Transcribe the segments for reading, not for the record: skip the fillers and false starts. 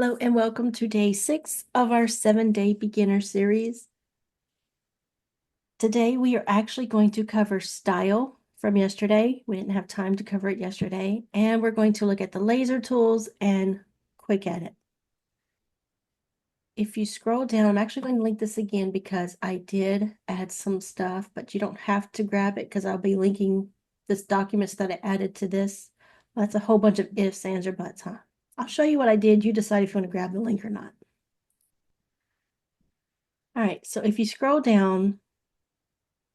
Hello and welcome to day 6 of our 7-day beginner series. Today we are actually going to cover style from yesterday. We didn't have time to cover it yesterday. And we're going to look at the laser tools and quick edit. If you scroll down, I'm actually going to link this again because I did add some stuff, but you don't have to grab it because I'll be linking this documents that I added to this. Well, that's a whole bunch of ifs, ands, or buts, huh? I'll show you what I did. You decide if you want to grab the link or not. All right, so if you scroll down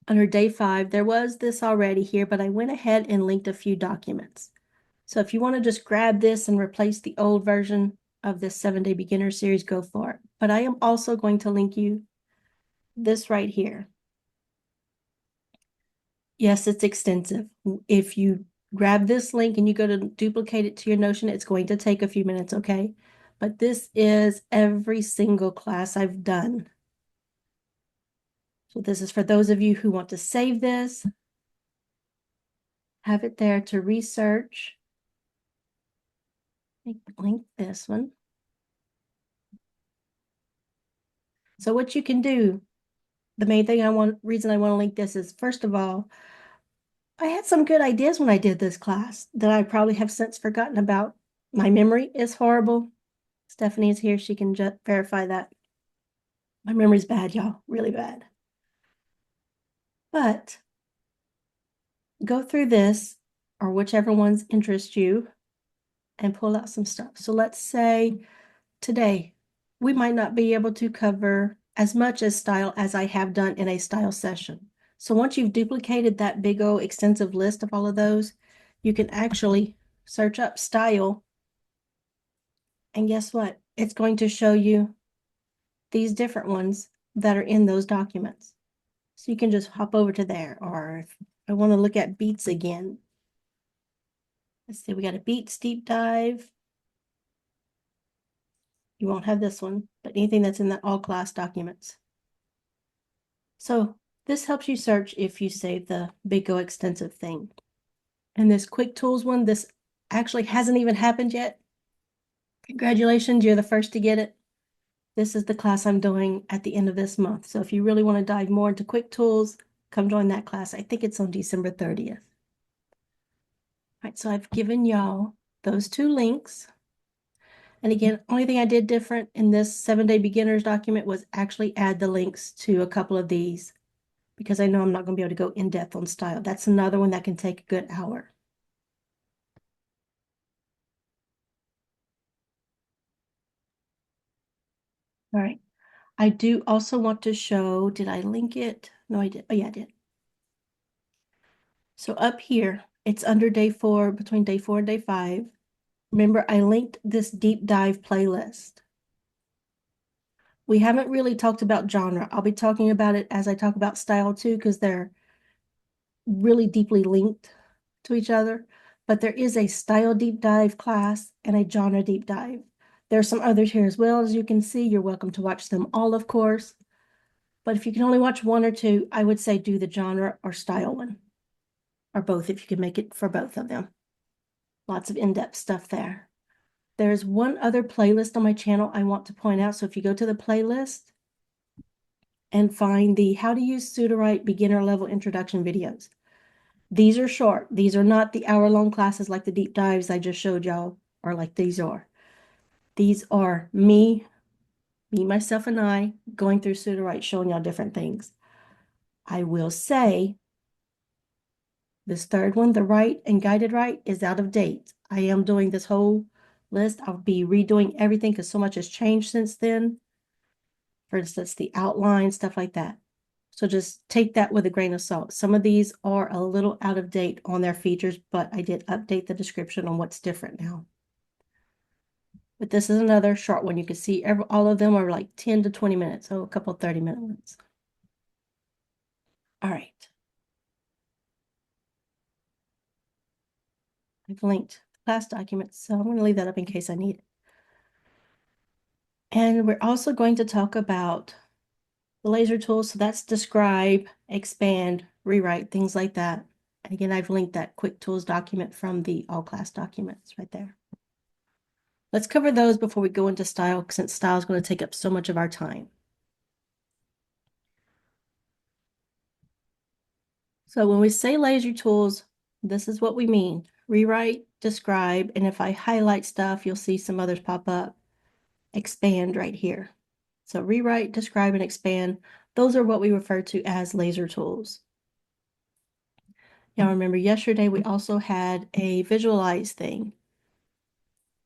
under day 5, there was this already here, but I went ahead and linked a few documents. So if you want to just grab this and replace the old version of this 7-day beginner series, go for it. But I am also going to link you this right here. Yes, it's extensive. If you grab this link and you go to duplicate it to your Notion, it's going to take a few minutes, okay? But this is every single class I've done. So this is for those of you who want to save this, have it there to research. Link this one. So what you can do, the main thing reason I want to link this is, first of all, I had some good ideas when I did this class that I probably have since forgotten about. My memory is horrible. Stephanie is here. She can just verify that. My memory's bad, y'all, really bad. But go through this or whichever ones interest you and pull out some stuff. So let's say today, we might not be able to cover as much as style as I have done in a style session. So once you've duplicated that big old extensive list of all of those, you can actually search up style. And guess what? It's going to show you these different ones that are in those documents. So you can just hop over to there. Or if I want to look at beats again, let's see, we got a beats deep dive. You won't have this one, but anything that's in the all class documents. So this helps you search if you save the big O extensive thing. And this quick tools one, this actually hasn't even happened yet. Congratulations, you're the first to get it. This is the class I'm doing at the end of this month. So if you really want to dive more into quick tools, come join that class. I think it's on December 30th. All right, so I've given y'all those 2 links. And again, only thing I did different in this 7-day beginners document was actually add the links to a couple of these, because I know I'm not going to be able to go in depth on style. That's another one that can take a good hour. All right. I do also want to show, did I link it? No, I did. Oh, yeah, I did. So up here, it's under day 4, between day 4 and day 5. Remember, I linked this deep dive playlist. We haven't really talked about genre. I'll be talking about it as I talk about style too, because they're really deeply linked to each other. But there is a style deep dive class and a genre deep dive. There are some others here as well, as you can see. You're welcome to watch them all, of course. But if you can only watch 1 or 2, I would say do the genre or style one, or both if you can make it for both of them. Lots of in-depth stuff there. There's one other playlist on my channel I want to point out. So if you go to the playlist and find the How to Use Sudowrite Beginner Level Introduction videos. These are short. These are not the hour-long classes like the deep dives I just showed y'all, or like these are. These are me, myself, and I going through Sudowrite, showing y'all different things. I will say this third one, the right and guided right, is out of date. I am doing this whole list. I'll be redoing everything because so much has changed since then. For instance, the outline, stuff like that. So just take that with a grain of salt. Some of these are a little out of date on their features, but I did update the description on what's different now. But this is another short one. You can see all of them are like 10 to 20 minutes, so a couple 30-minute ones. All right. I've linked class documents, so I'm going to leave that up in case I need it. And we're also going to talk about the laser tools. So that's describe, expand, rewrite, things like that. And again, I've linked that quick tools document from the all class documents right there. Let's cover those before we go into style, since style is going to take up so much of our time. So when we say laser tools, this is what we mean. Rewrite, describe, and if I highlight stuff, you'll see some others pop up. Expand right here. So rewrite, describe, and expand. Those are what we refer to as laser tools. Now remember, yesterday we also had a visualize thing.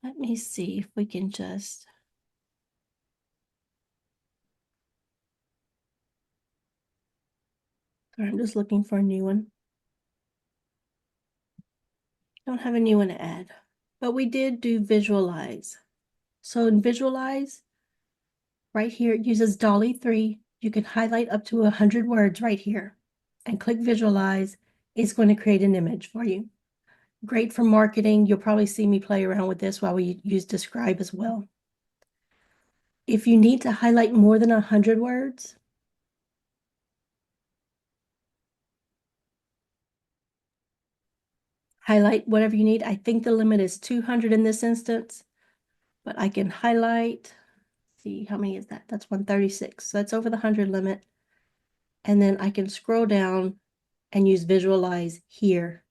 Let me see if we can just... Sorry, I'm just looking for a new one. Don't have a new one to add, but we did do visualize. So in visualize, right here, it uses DALL-E 3. You can highlight up to 100 words right here and click visualize. It's going to create an image for you. Great for marketing. You'll probably see me play around with this while we use describe as well. If you need to highlight more than 100 words, highlight whatever you need. I think the limit is 200 in this instance, but I can highlight, see how many is that? That's 136. So that's over the 100 limit. And then I can scroll down and use visualize here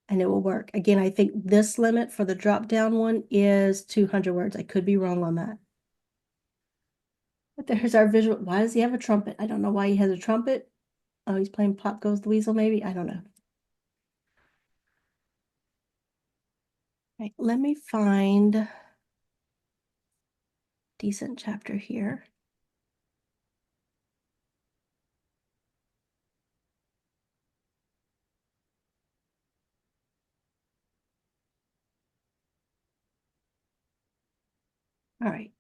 and it will work. Again, I think this limit for the drop down one is 200 words. I could be wrong on that. But there's our visual. Why does he have a trumpet? I don't know why he has a trumpet. Oh, he's playing Pop Goes the Weasel, maybe? I don't know. Right, let me find decent chapter here. All right.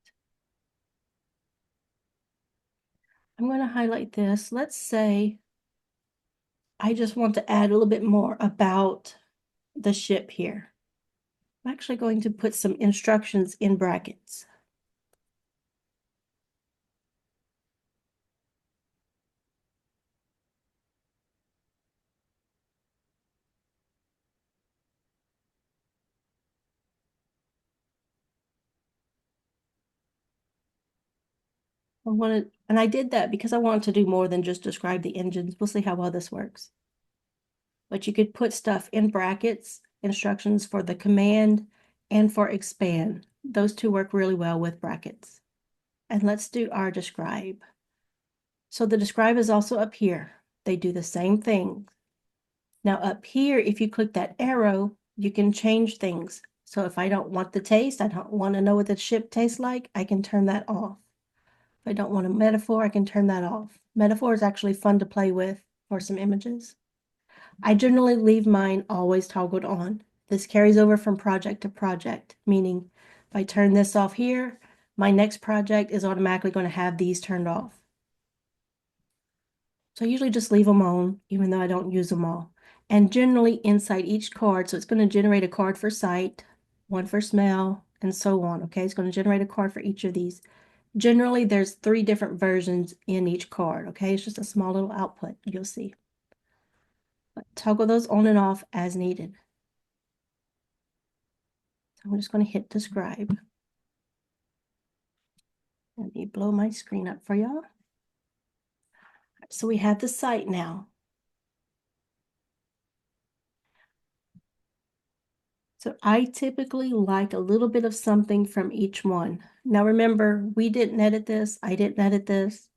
I'm going to highlight this. Let's say I just want to add a little bit more about the ship here. I'm actually going to put some instructions in brackets. And I did that because I wanted to do more than just describe the engines. We'll see how well this works. But you could put stuff in brackets, instructions for the command and for expand. Those two work really well with brackets. And let's do our describe. So the describe is also up here. They do the same thing. Now up here, if you click that arrow, you can change things. So if I don't want the taste, I don't want to know what the ship tastes like, I can turn that off. If I don't want a metaphor, I can turn that off. Metaphor is actually fun to play with for some images. I generally leave mine always toggled on. This carries over from project to project, meaning if I turn this off here, my next project is automatically going to have these turned off. So I usually just leave them on, even though I don't use them all. And generally inside each card, so it's going to generate a card for sight, one for smell, and so on, okay? It's going to generate a card for each of these. Generally, there's 3 different versions in each card, okay? It's just a small little output, you'll see. But toggle those on and off as needed. So I'm just going to hit describe. Let me blow my screen up for y'all. So we have the site now. So I typically like a little bit of something from each one. Now remember, we didn't edit this, I didn't edit this.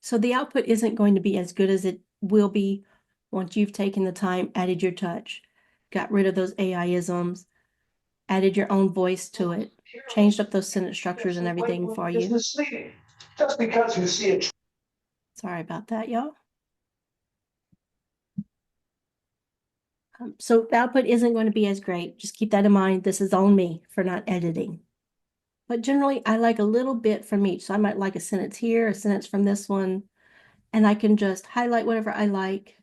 So the output isn't going to be as good as it will be once you've taken the time, added your touch, got rid of those AI-isms, added your own voice to it, changed up those sentence structures and everything for you. Just because you see it. Sorry about that, y'all. So the output isn't going to be as great. Just keep that in mind. This is on me for not editing. But generally, I like a little bit from each. So I might like a sentence here, a sentence from this one, and I can just highlight whatever I like,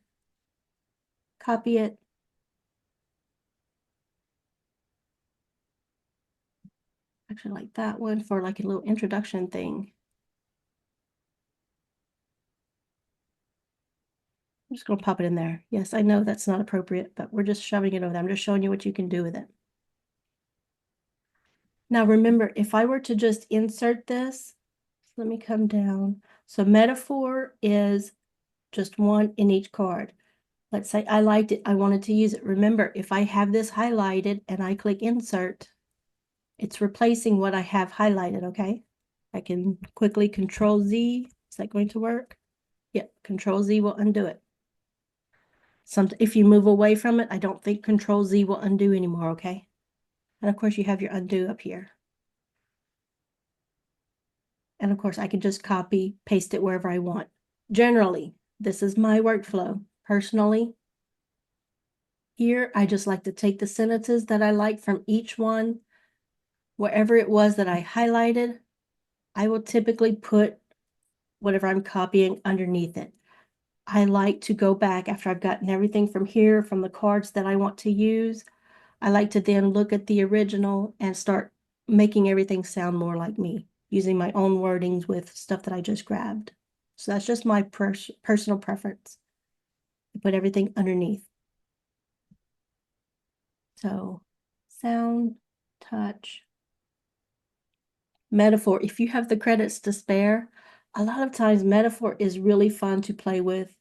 copy it. Actually, like that one for like a little introduction thing. I'm just going to pop it in there. Yes, I know that's not appropriate, but we're just shoving it over there. I'm just showing you what you can do with it. Now remember, if I were to just insert this, let me come down. So metaphor is just one in each card. Let's say I liked it, I wanted to use it. Remember, if I have this highlighted and I click insert, it's replacing what I have highlighted, okay? I can quickly Control Z. Is that going to work? Yep, Control Z will undo it. If you move away from it, I don't think Control Z will undo anymore, okay? And of course you have your undo up here. And of course I can just copy, paste it wherever I want. Generally, this is my workflow. Personally, here I just like to take the sentences that I like from each one, wherever it was that I highlighted, I will typically put whatever I'm copying underneath it. I like to go back after I've gotten everything from here, from the cards that I want to use. I like to then look at the original and start making everything sound more like me, using my own wordings with stuff that I just grabbed. So that's just my personal preference. I put everything underneath. So sound, touch, metaphor. If you have the credits to spare, a lot of times metaphor is really fun to play with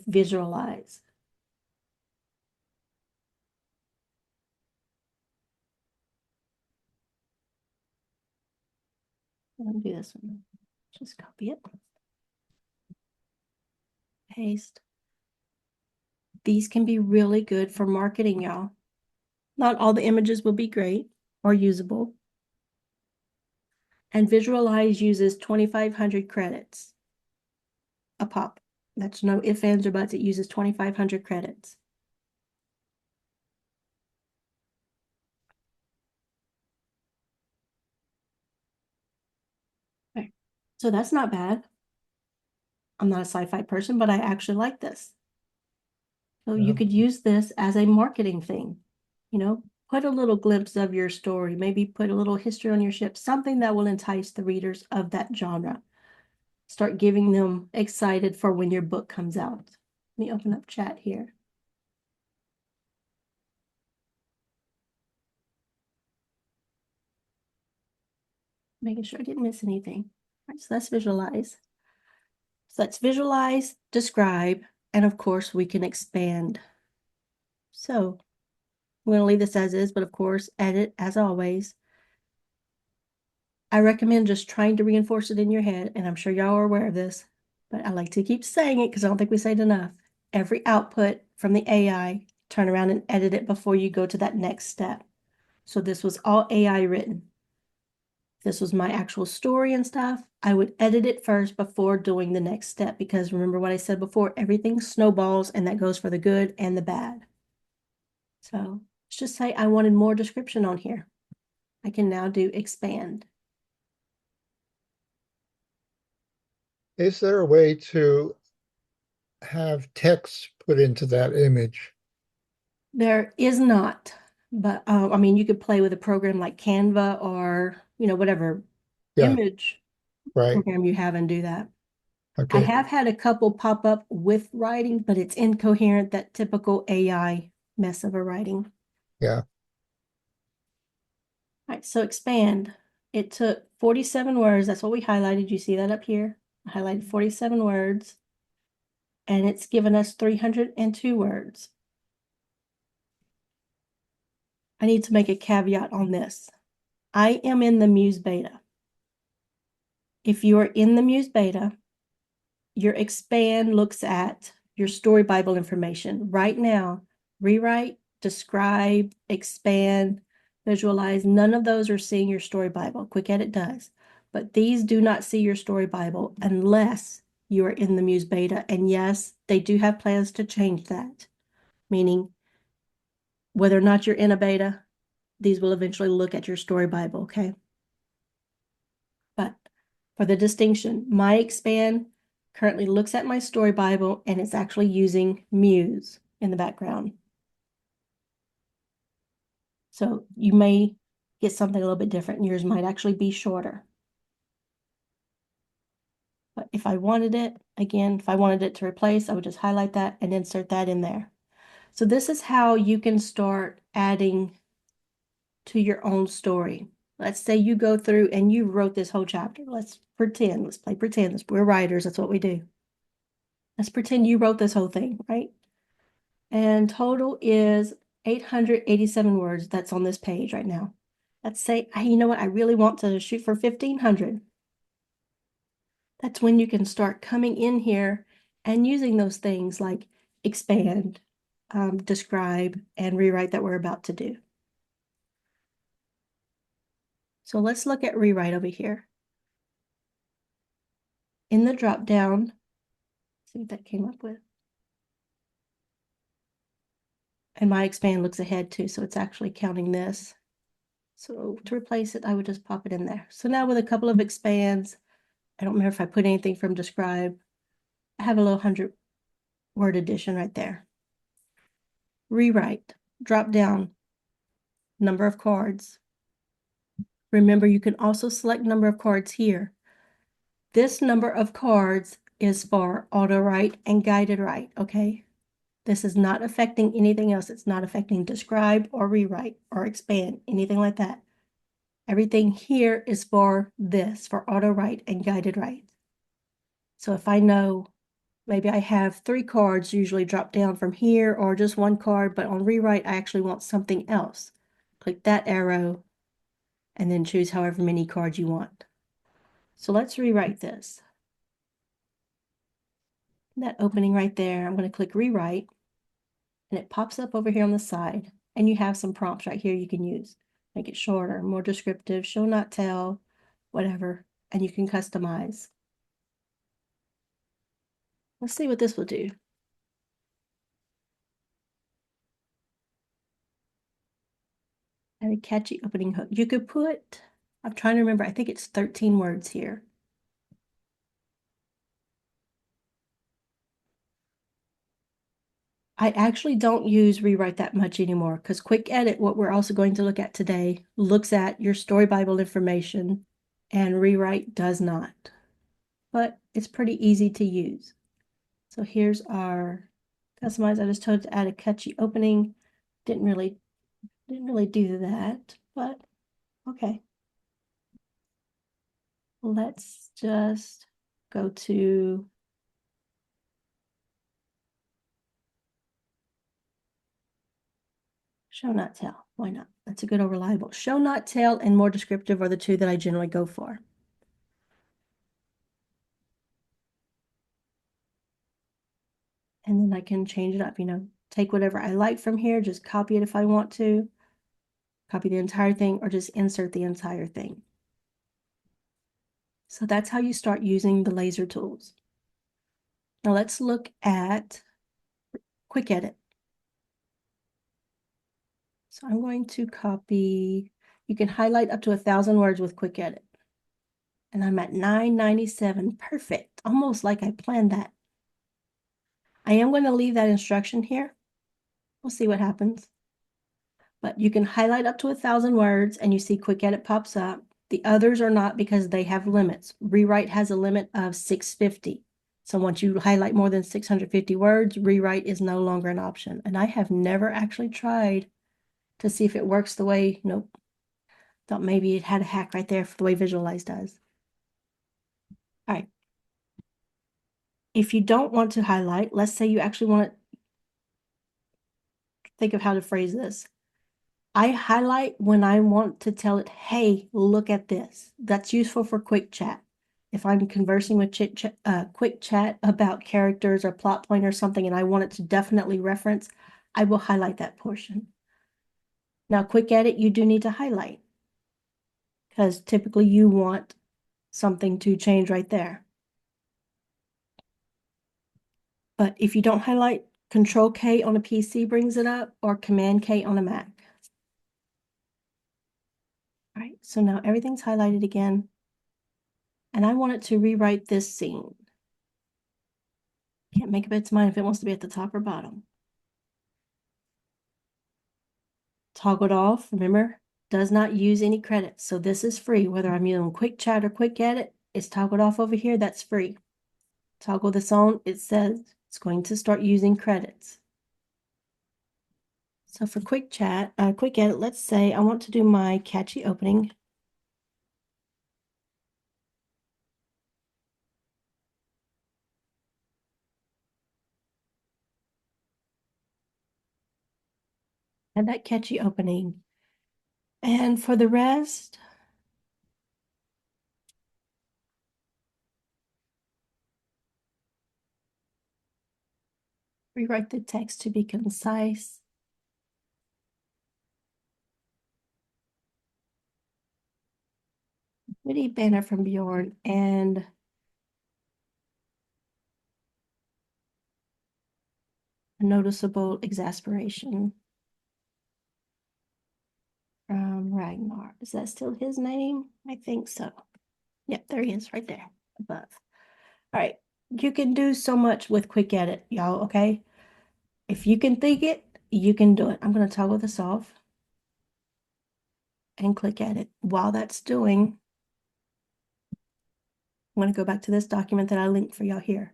visualize. I'm gonna do this one. Just copy it. Paste. These can be really good for marketing, y'all. Not all the images will be great or usable. And Visualize uses 2,500 credits a pop. That's no ifs, ands, or buts. It uses 2,500 credits. Okay. So that's not bad. I'm not a sci-fi person, but I actually like this. So you could use this as a marketing thing, put a little glimpse of your story, maybe put a little history on your ship, something that will entice the readers of that genre. Start giving them excited for when your book comes out. Let me open up chat here. Making sure I didn't miss anything. All right, so let's visualize. So let's visualize, describe, and of course we can expand. So I'm going to leave this as is, but of course, edit as always. I recommend just trying to reinforce it in your head, and I'm sure y'all are aware of this, but I like to keep saying it because I don't think we say it enough. Every output from the AI, turn around and edit it before you go to that next step. So this was all AI written. If this was my actual story and stuff, I would edit it first before doing the next step, because remember what I said before, everything snowballs, and that goes for the good and the bad. So let's just say I wanted more description on here. I can now do expand. Is there a way to have text put into that image? There is not, but I mean, you could play with a program like Canva or, whatever Yeah, image right. program you have and do that. I Okay. have had a couple pop up with writing, but it's incoherent, that typical AI mess of a writing. Yeah. All right, so expand. It took 47 words. That's what we highlighted. You see that up here? I highlighted 47 words, and it's given us 302 words. I need to make a caveat on this. I am in the Muse beta. If you are in the Muse beta, your expand looks at your story Bible information. Right now, rewrite, describe, expand, visualize, none of those are seeing your story Bible. Quick Edit does. But these do not see your story Bible unless you are in the Muse beta. And yes, they do have plans to change that, meaning whether or not you're in a beta, these will eventually look at your story Bible, okay? But for the distinction, my expand currently looks at my story Bible, and it's actually using Muse in the background. So you may get something a little bit different, and yours might actually be shorter. But if I wanted it, again, if I wanted it to replace, I would just highlight that and insert that in there. So this is how you can start adding to your own story. Let's say you go through and you wrote this whole chapter. Let's pretend, let's play pretend. We're writers, that's what we do. Let's pretend you wrote this whole thing, right? And total is 887 words that's on this page right now. Let's say, hey, you know what, I really want to shoot for 1,500. That's when you can start coming in here and using those things like expand, describe, and rewrite that we're about to do. So let's look at rewrite over here. In the drop down, see what that came up with. And my expand looks ahead too, so it's actually counting this. So to replace it, I would just pop it in there. So now with a couple of expands, I don't remember if I put anything from describe. I have a little 100-word addition right there. Rewrite, drop down, number of cards. Remember, you can also select number of cards here. This number of cards is for auto write and guided write, okay? This is not affecting anything else. It's not affecting describe or rewrite or expand, anything like that. Everything here is for this, for auto write and guided write. So if I know maybe I have 3 cards usually drop down from here or just 1 card, but on rewrite, I actually want something else. Click that arrow and then choose however many cards you want. So let's rewrite this. That opening right there, I'm going to click rewrite and it pops up over here on the side and you have some prompts right here you can use. Make it shorter, more descriptive, show not tell, whatever, and you can customize. Let's see what this will do. And a catchy opening hook. You could put, I'm trying to remember, I think it's 13 words here. I actually don't use rewrite that much anymore because quick edit, what we're also going to look at today, looks at your story Bible information and rewrite does not. But it's pretty easy to use. So here's our customize. I just told it to add a catchy opening. Didn't really do that, but okay. Let's just go to show not tell. Why not? That's a good or reliable. Show not tell and more descriptive are the two that I generally go for. And then I can change it up, you know, take whatever I like from here, just copy it if I want to, copy the entire thing, or just insert the entire thing. So that's how you start using the laser tools. Now let's look at quick edit. So I'm going to copy, you can highlight up to 1,000 words with quick edit. And I'm at 997, perfect, almost like I planned that. I am going to leave that instruction here. We'll see what happens. But you can highlight up to 1,000 words and you see quick edit pops up. The others are not because they have limits. Rewrite has a limit of 650. So once you highlight more than 650 words, rewrite is no longer an option. And I have never actually tried to see if it works the way, nope. Thought maybe it had a hack right there for the way Visualize does. All right. If you don't want to highlight, let's say you actually want to think of how to phrase this. I highlight when I want to tell it, hey, look at this. That's useful for quick chat. If I'm conversing with quick chat about characters or plot point or something and I want it to definitely reference, I will highlight that portion. Now, quick edit, you do need to highlight because typically you want something to change right there. But if you don't highlight, Control K on a PC brings it up or Command K on a Mac. All right, so now everything's highlighted again. And I want it to rewrite this scene. Can't make up its mind if it wants to be at the top or bottom. Toggled off, remember, does not use any credits. So this is free, whether I'm using quick chat or quick edit, it's toggled off over here, that's free. Toggle this on, it says it's going to start using credits. So for quick chat, quick edit, let's say I want to do my catchy opening. Had that catchy opening. And for the rest, rewrite the text to be concise. Witty banner from Bjorn and a noticeable exasperation from Ragnar. Is that still his name? I think so. Yep, there he is right there above. All right, you can do so much with quick edit, y'all, okay? If you can think it, you can do it. I'm going to toggle this off and click edit. While that's doing, I'm going to go back to this document that I linked for y'all here.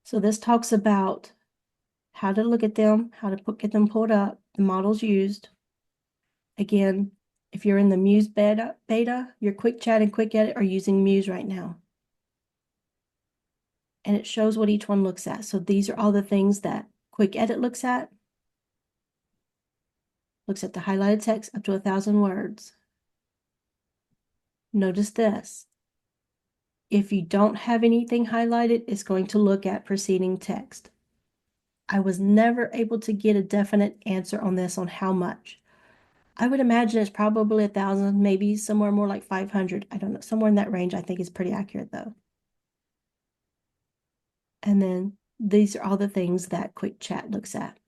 So this talks about how to look at them, how to get them pulled up, the models used. Again, if you're in the Muse beta, your quick chat and quick edit are using Muse right now. And it shows what each one looks at. So these are all the things that quick edit looks at. Looks at the highlighted text up to 1,000 words. Notice this. If you don't have anything highlighted, it's going to look at preceding text. I was never able to get a definite answer on this on how much. I would imagine it's probably 1,000, maybe somewhere more like 500. I don't know. Somewhere in that range, I think is pretty accurate though. And then these are all the things that quick chat looks at.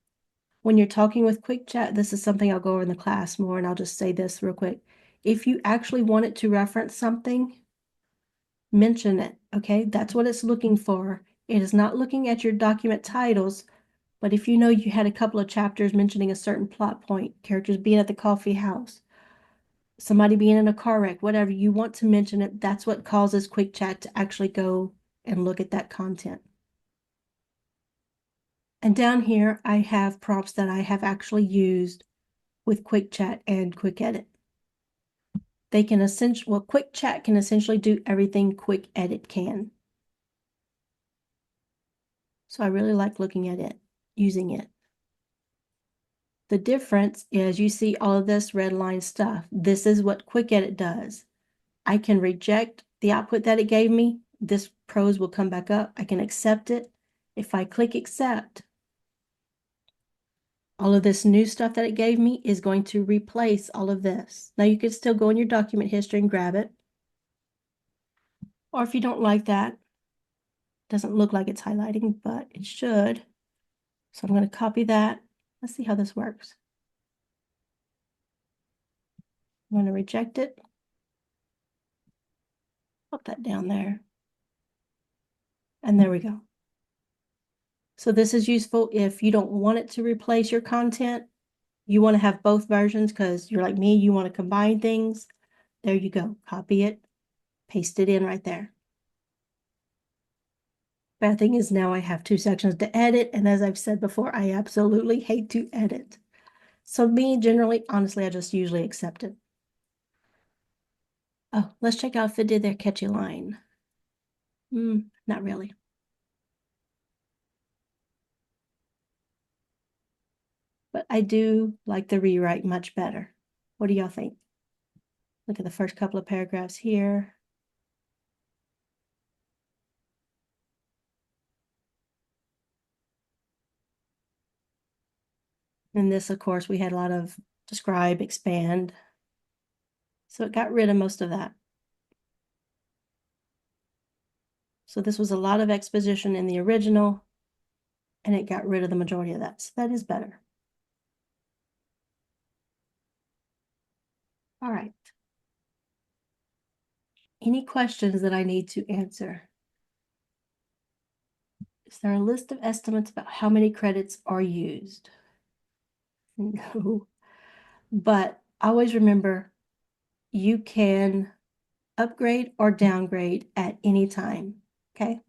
When you're talking with quick chat, this is something I'll go over in the class more, and I'll just say this real quick. If you actually want it to reference something, mention it, okay? That's what it's looking for. It is not looking at your document titles, but if you know you had a couple of chapters mentioning a certain plot point, characters being at the coffee house, somebody being in a car wreck, whatever, you want to mention it, that's what causes quick chat to actually go and look at that content. And down here, I have prompts that I have actually used with quick chat and quick edit. They can essentially, well, quick chat can essentially do everything quick edit can. So I really like looking at it, using it. The difference is you see all of this red line stuff. This is what quick edit does. I can reject the output that it gave me. This prose will come back up. I can accept it. If I click accept, all of this new stuff that it gave me is going to replace all of this. Now you could still go in your document history and grab it. Or if you don't like that, doesn't look like it's highlighting, but it should. So I'm going to copy that. Let's see how this works. I'm going to reject it. Put that down there. And there we go. So this is useful if you don't want it to replace your content. You want to have both versions because you're like me, you want to combine things. There you go. Copy it, paste it in right there. Bad thing is now I have two sections to edit. And as I've said before, I absolutely hate to edit. So me, generally, honestly, I just usually accept it. Oh, let's check out if it did their catchy line. Not really. But I do like the rewrite much better. What do y'all think? Look at the first couple of paragraphs here. And this, of course, we had a lot of describe, expand. So it got rid of most of that. So this was a lot of exposition in the original, and it got rid of the majority of that. So that is better. All right. Any questions that I need to answer? Is there a list of estimates about how many credits are used? No. But always remember, you can upgrade or downgrade at any time, okay?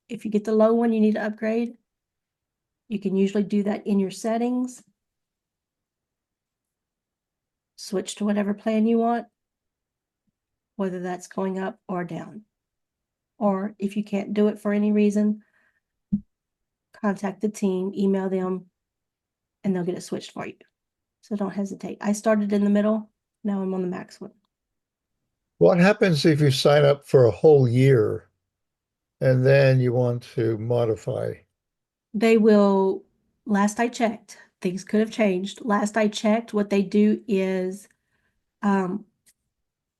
If you get the low one, you need to upgrade. You can usually do that in your settings. Switch to whatever plan you want, whether that's going up or down. Or if you can't do it for any reason, contact the team, email them, and they'll get it switched for you. So don't hesitate. I started in the middle. Now I'm on the max one. What happens if you sign up for a whole year and then you want to modify? They will, last I checked, things could have changed. Last I checked, what they do is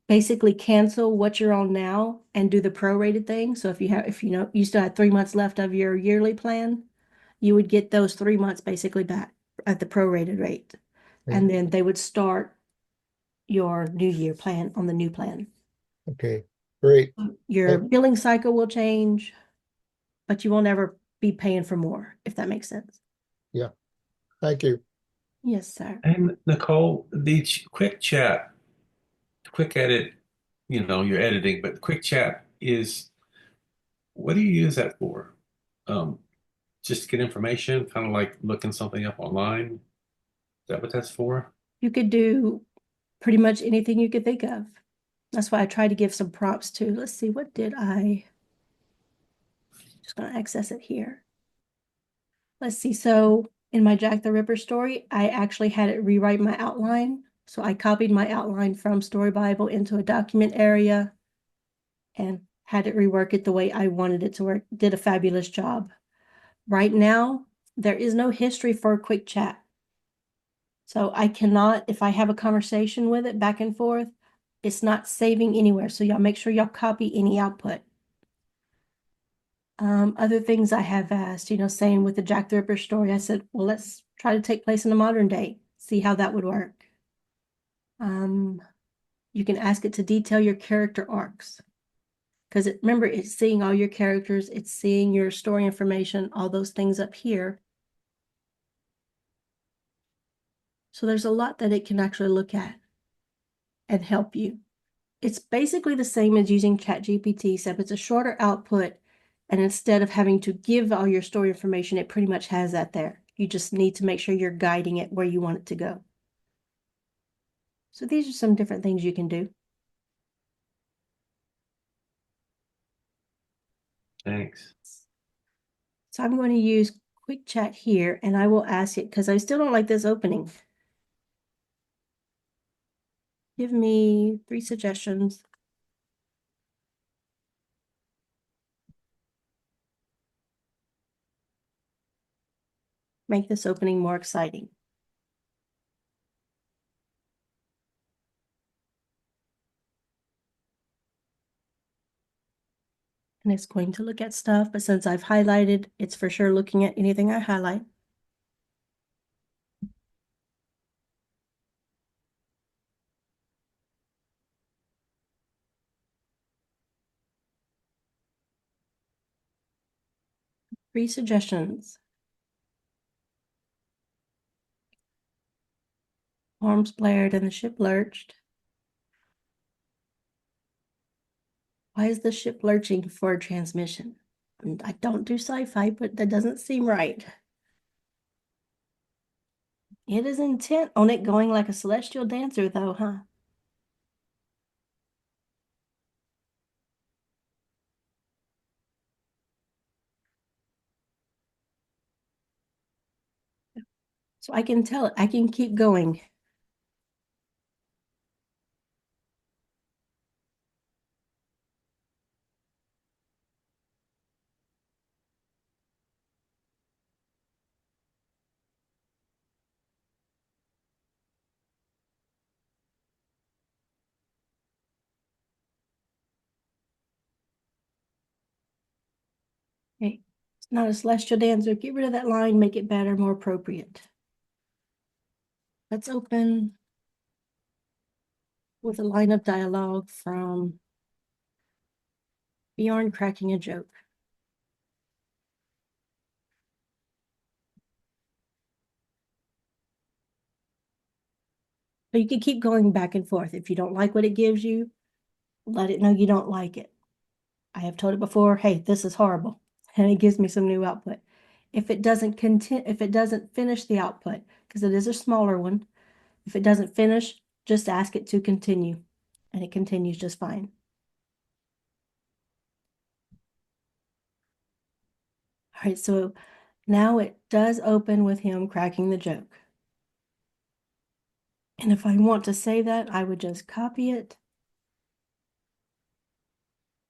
basically cancel what you're on now and do the prorated thing. So if you know, you still had 3 months left of your yearly plan, you would get those 3 months basically back at the prorated rate. Okay. And then they would start your new year plan on the new plan. Okay, great. Your billing cycle will change, but you will never be paying for more, if that makes sense. Yeah, thank you. Yes, sir. And Nicole, the quick chat, quick edit, you're editing, but quick chat is, what do you use that for? Um, just to get information, kind of like looking something up online? Is that what that's for? You could do pretty much anything you could think of. That's why I try to give some prompts too. Let's see, what did I? Just gonna access it here. Let's see, so in my Jack the Ripper story, I actually had it rewrite my outline. So I copied my outline from Story Bible into a document area and had it rework it the way I wanted it to work. Did a fabulous job. Right now, there is no history for a quick chat. So I cannot, if I have a conversation with it back and forth, it's not saving anywhere. So y'all make sure y'all copy any output. Other things I have asked, saying with the Jack the Ripper story, I said, well, let's try to take place in the modern day, see how that would work. You can ask it to detail your character arcs. Because remember, it's seeing all your characters, it's seeing your story information, all those things up here. So there's a lot that it can actually look at and help you. It's basically the same as using ChatGPT, except it's a shorter output. And instead of having to give all your story information, it pretty much has that there. You just need to make sure you're guiding it where you want it to go. So these are some different things you can do. Thanks. So I'm going to use quick chat here, and I will ask it, because I still don't like this opening. Give me 3 suggestions. Make this opening more exciting. And it's going to look at stuff, but since I've highlighted, it's for sure looking at anything I highlight. Three suggestions. Arms blared and the ship lurched. Why is the ship lurching for a transmission? I don't do sci-fi, but that doesn't seem right. It is intent on it going like a celestial dancer, though, huh? So I can tell it, I can keep going. Okay, it's not a celestial dancer. Get rid of that line, make it better, more appropriate. Let's open with a line of dialogue from Bjorn cracking a joke. But you can keep going back and forth. If you don't like what it gives you, let it know you don't like it. I have told it before, hey, this is horrible. And it gives me some new output. If it doesn't finish the output, because it is a smaller one, if it doesn't finish, just ask it to continue. And it continues just fine. All right, so Now it does open with him cracking the joke. And if I want to save that, I would just copy it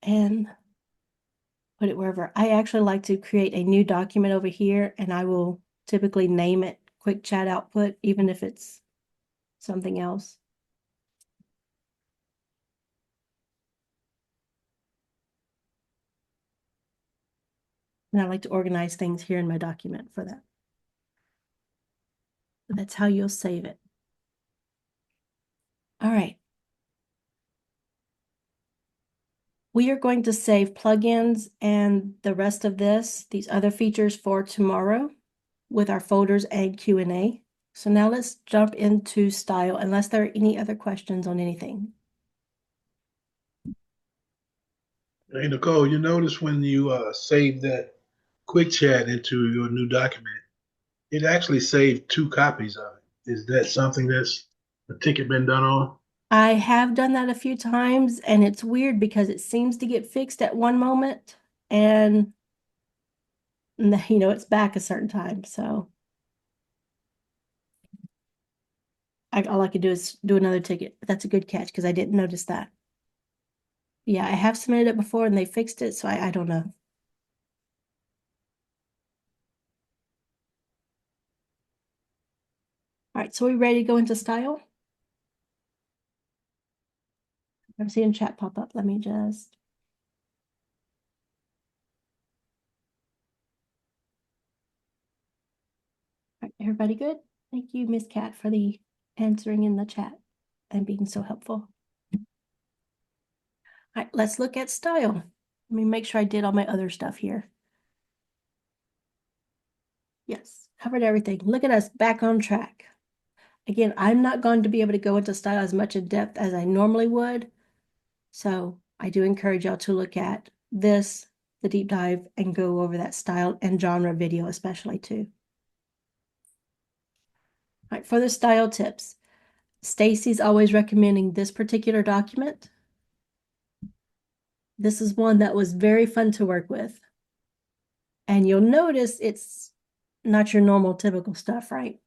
and put it wherever. I actually like to create a new document over here, and I will typically name it quick chat output, even if it's something else. And I like to organize things here in my document for that. But that's how you'll save it. All right. We are going to save plugins and the rest of this, these other features for tomorrow with our folders and Q&A. So now let's jump into style, unless there are any other questions on anything. Hey, Nicole, you notice when you save that quick chat into your new document, it actually saved 2 copies of it. Is that something that's a ticket been done on? I have done that a few times, and it's weird because it seems to get fixed at one moment and it's back a certain time. So all I could do is do another ticket. That's a good catch because I didn't notice that. Yeah, I have submitted it before and they fixed it, so I don't know. All right, so we ready to go into style? I'm seeing chat pop up. Let me just. All right, everybody good? Thank you, Miss Cat, for the answering in the chat and being so helpful. All right, let's look at style. Let me make sure I did all my other stuff here. Yes, covered everything. Look at us back on track. Again, I'm not going to be able to go into style as much in depth as I normally would. So I do encourage y'all to look at this, the deep dive, and go over that style and genre video especially too. All right, for the style tips, Stacy's always recommending this particular document. This is one that was very fun to work with. And you'll notice it's not your normal typical stuff, right?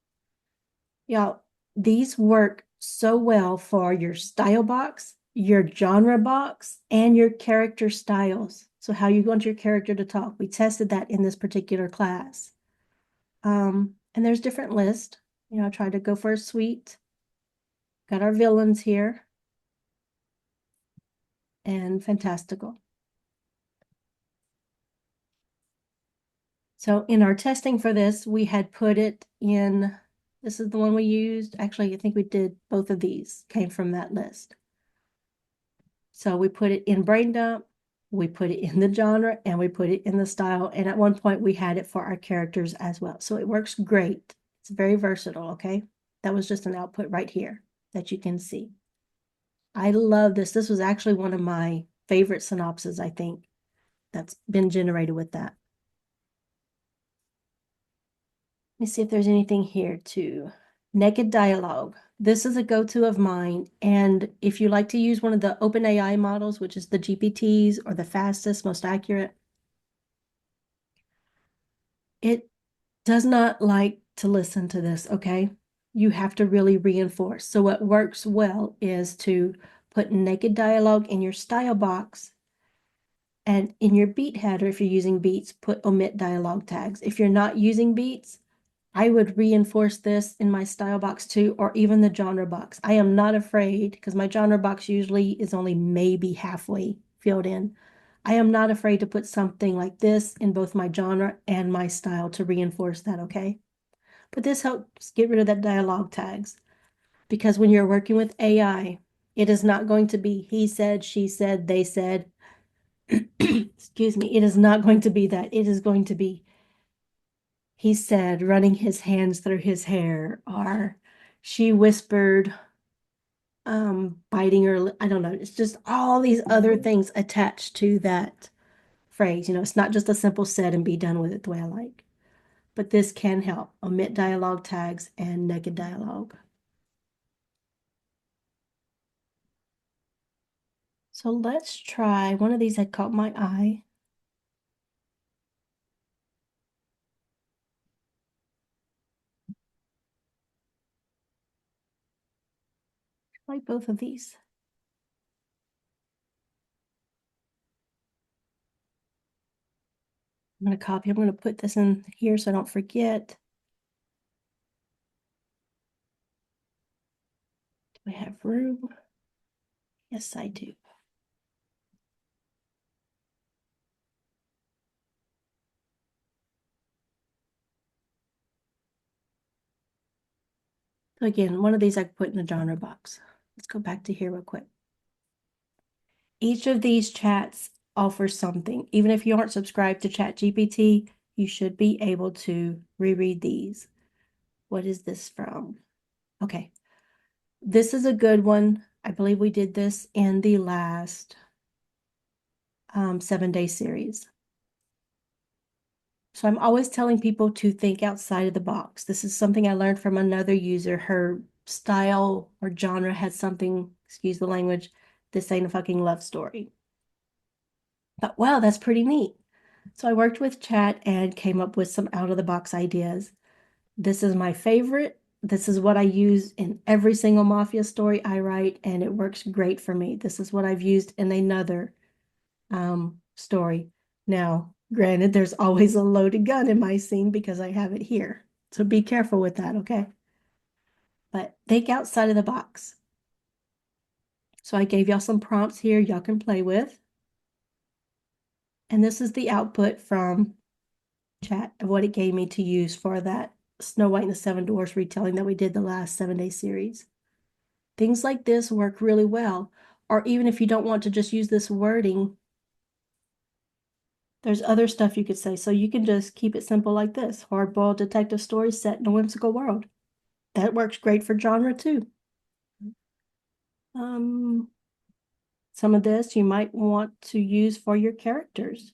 Y'all, these work so well for your style box, your genre box, and your character styles. So how you want your character to talk. We tested that in this particular class. And there's different lists. I tried to go for a suite. Got our villains here. And fantastical. So in our testing for this, we had put it in, this is the one we used. Actually, I think we did both of these, came from that list. So we put it in brain dump, we put it in the genre, and we put it in the style. And at one point we had it for our characters as well. So it works great. It's very versatile, okay? That was just an output right here that you can see. I love this. This was actually one of my favorite synopses, I think, that's been generated with that. Let me see if there's anything here too. Naked dialogue. This is a go-to of mine. And if you like to use one of the OpenAI models, which is the GPTs or the fastest, most accurate, it does not like to listen to this, okay? You have to really reinforce. So what works well is to put naked dialogue in your style box, and in your beat header, if you're using beats, put omit dialogue tags. If you're not using beats, I would reinforce this in my style box too, or even the genre box. I am not afraid, because my genre box usually is only maybe halfway filled in. I am not afraid to put something like this in both my genre and my style to reinforce that, okay? But this helps get rid of that dialogue tags, because when you're working with AI, it is not going to be he said, she said, they said. Excuse me. It is not going to be that. It is going to be he said, running his hands through his hair, or she whispered, biting her, I don't know. It's just all these other things attached to that phrase. It's not just a simple said and be done with it the way I like. But this can help. Omit dialogue tags and naked dialogue. So let's try one of these that caught my eye. like both of these. I'm going to copy. I'm going to put this in here so I don't forget. Do I have room? Yes, I do. So again, one of these I could put in the genre box. Let's go back to here real quick. Each of these chats offers something. Even if you aren't subscribed to ChatGPT, you should be able to reread these. What is this from? Okay. This is a good one. I believe we did this in the last 7-day series. So I'm always telling people to think outside of the box. This is something I learned from another user. Her style or genre had something, excuse the language, this ain't a fucking love story. Thought, wow, that's pretty neat. So I worked with chat and came up with some out of the box ideas. This is my favorite. This is what I use in every single mafia story I write, and it works great for me. This is what I've used in another story. Now, granted, there's always a loaded gun in my scene because I have it here. So be careful with that, okay? But think outside of the box. So I gave y'all some prompts here y'all can play with. And this is the output from chat of what it gave me to use for that Snow White and the Seven Dwarfs retelling that we did the last 7-day series. Things like this work really well. Or even if you don't want to just use this wording, there's other stuff you could say. So you can just keep it simple like this. Hard-boiled detective story set in a whimsical world. That works great for genre too. Some of this you might want to use for your characters.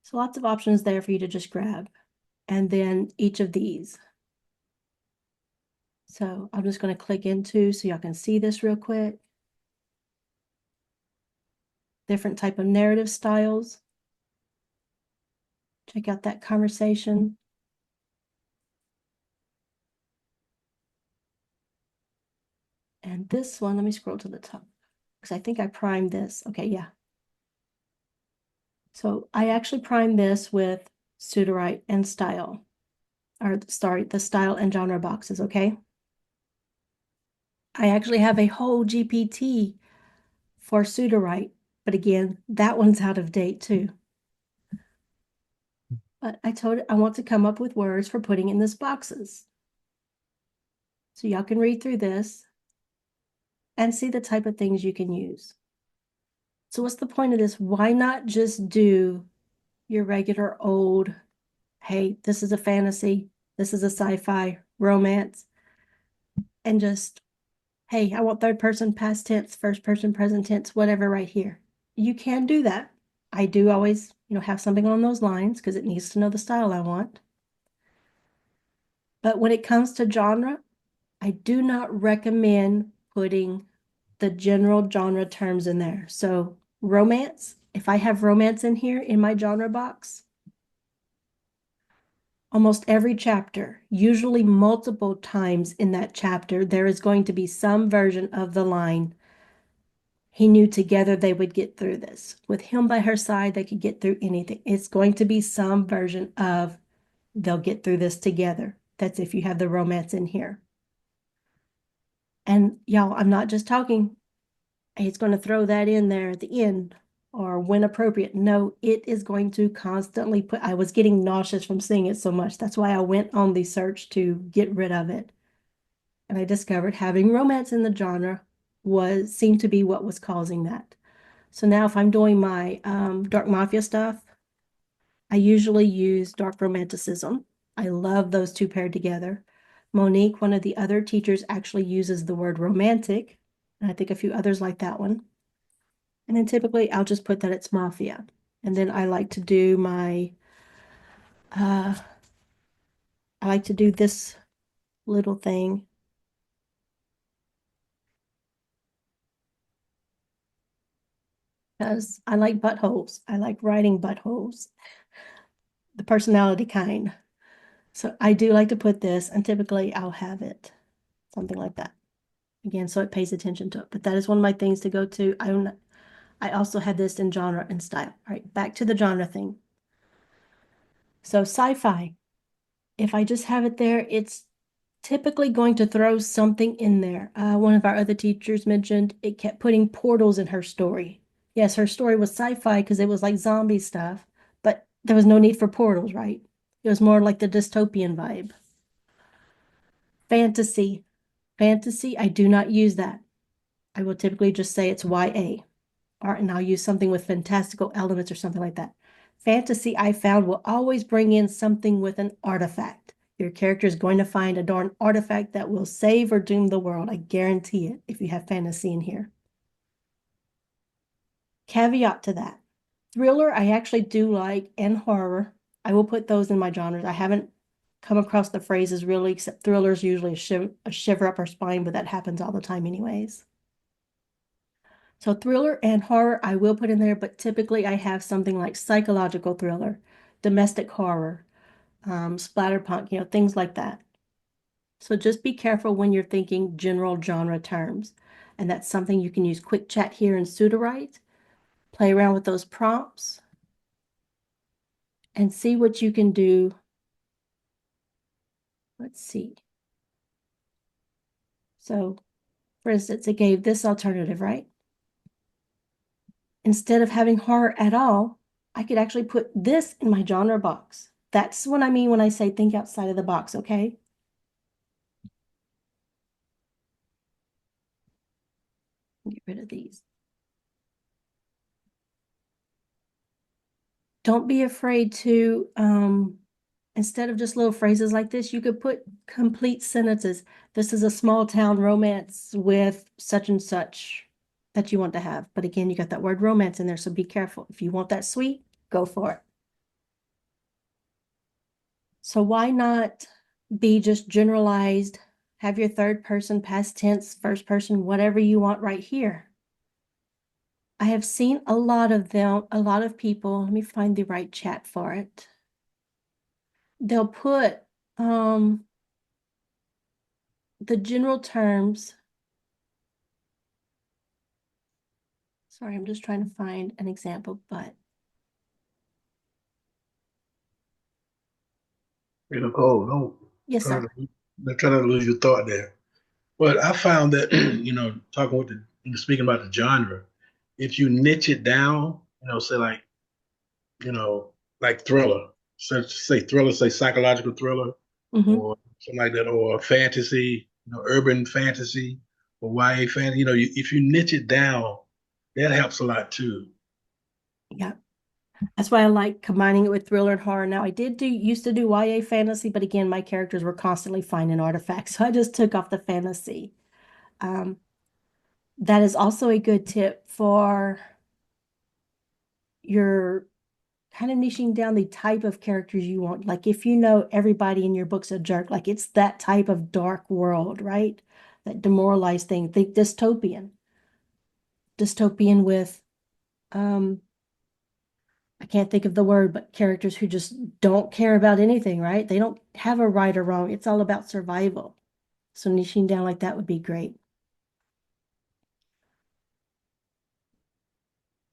So lots of options there for you to just grab. And then each of these. So I'm just going to click into so y'all can see this real quick. Different type of narrative styles. Check out that conversation. And this one, let me scroll to the top because I think I primed this. Okay, yeah. So I actually primed this with Sudowrite and style, or sorry, the style and genre boxes, okay? I actually have a whole GPT for Sudowrite, but again, that one's out of date too. But I told it I want to come up with words for putting in these boxes. So y'all can read through this and see the type of things you can use. So what's the point of this? Why not just do your regular old, hey, this is a fantasy, this is a sci-fi, romance, and just, hey, I want third person, past tense, first person, present tense, whatever right here. You can do that. I do always, have something on those lines because it needs to know the style I want. But when it comes to genre, I do not recommend putting the general genre terms in there. So romance, if I have romance in here in my genre box, almost every chapter, usually multiple times in that chapter, there is going to be some version of the line, he knew together they would get through this. With him by her side, they could get through anything. It's going to be some version of they'll get through this together. That's if you have the romance in here. And y'all, I'm not just talking, hey, it's going to throw that in there at the end or when appropriate. No, it is going to constantly put, I was getting nauseous from seeing it so much. That's why I went on the search to get rid of it. And I discovered having romance in the genre seemed to be what was causing that. So now if I'm doing my dark mafia stuff, I usually use dark romanticism. I love those two paired together. Monique, one of the other teachers, actually uses the word romantic. And I think a few others like that one. And then typically I'll just put that it's mafia. And then I like to do I like to do this little thing. Because I like buttholes. I like writing buttholes, the personality kind. So I do like to put this, and typically I'll have it something like that. Again, so it pays attention to it. But that is one of my things to go to. I also have this in genre and style. All right, back to the genre thing. So sci-fi, if I just have it there, it's typically going to throw something in there. One of our other teachers mentioned it kept putting portals in her story. Yes, her story was sci-fi because it was like zombie stuff, but there was no need for portals, right? It was more like the dystopian vibe. Fantasy. Fantasy, I do not use that. I will typically just say it's YA. And I'll use something with fantastical elements or something like that. Fantasy, I found, will always bring in something with an artifact. Your character is going to find a darn artifact that will save or doom the world. I guarantee it if you have fantasy in here. Caveat to that. Thriller, I actually do like, and horror. I will put those in my genres. I haven't come across the phrases really, except thrillers usually a shiver up our spine, but that happens all the time anyways. So thriller and horror I will put in there, but typically I have something like psychological thriller, domestic horror, splatterpunk, things like that. So just be careful when you're thinking general genre terms. And that's something you can use quick chat here in Sudowrite, play around with those prompts, and see what you can do. Let's see. So for instance, it gave this alternative, right? Instead of having horror at all, I could actually put this in my genre box. That's what I mean when I say think outside of the box, okay? Get rid of these. Don't be afraid to, instead of just little phrases like this, you could put complete sentences. This is a small town romance with such and such that you want to have. But again, you got that word romance in there, so be careful. If you want that sweet, go for it. So why not be just generalized, have your third person, past tense, first person, whatever you want right here. I have seen a lot of them, a lot of people, let me find the right chat for it. They'll put the general terms. Sorry, I'm just trying to find an example, but Hey, Nicole, don't yes, try sir. don't try not to lose your thought there. But I found that talking with speaking about the genre, if you niche it down, say like you know like thriller, say thriller, say psychological thriller, Mm-hmm. or something like that, or fantasy, urban fantasy, or YA fantasy. If you niche it down, that helps a lot too. Yeah. That's why I like combining it with thriller and horror. Now, I used to do YA fantasy, but again, my characters were constantly finding artifacts, so I just took off the fantasy. Um, that is also a good tip for your kind of niching down the type of characters you want. Like if you know everybody in your book's a jerk, like it's that type of dark world, right? That demoralized thing. Think dystopian. Dystopian with I can't think of the word, but characters who just don't care about anything, right? They don't have a right or wrong. It's all about survival. So niching down like that would be great.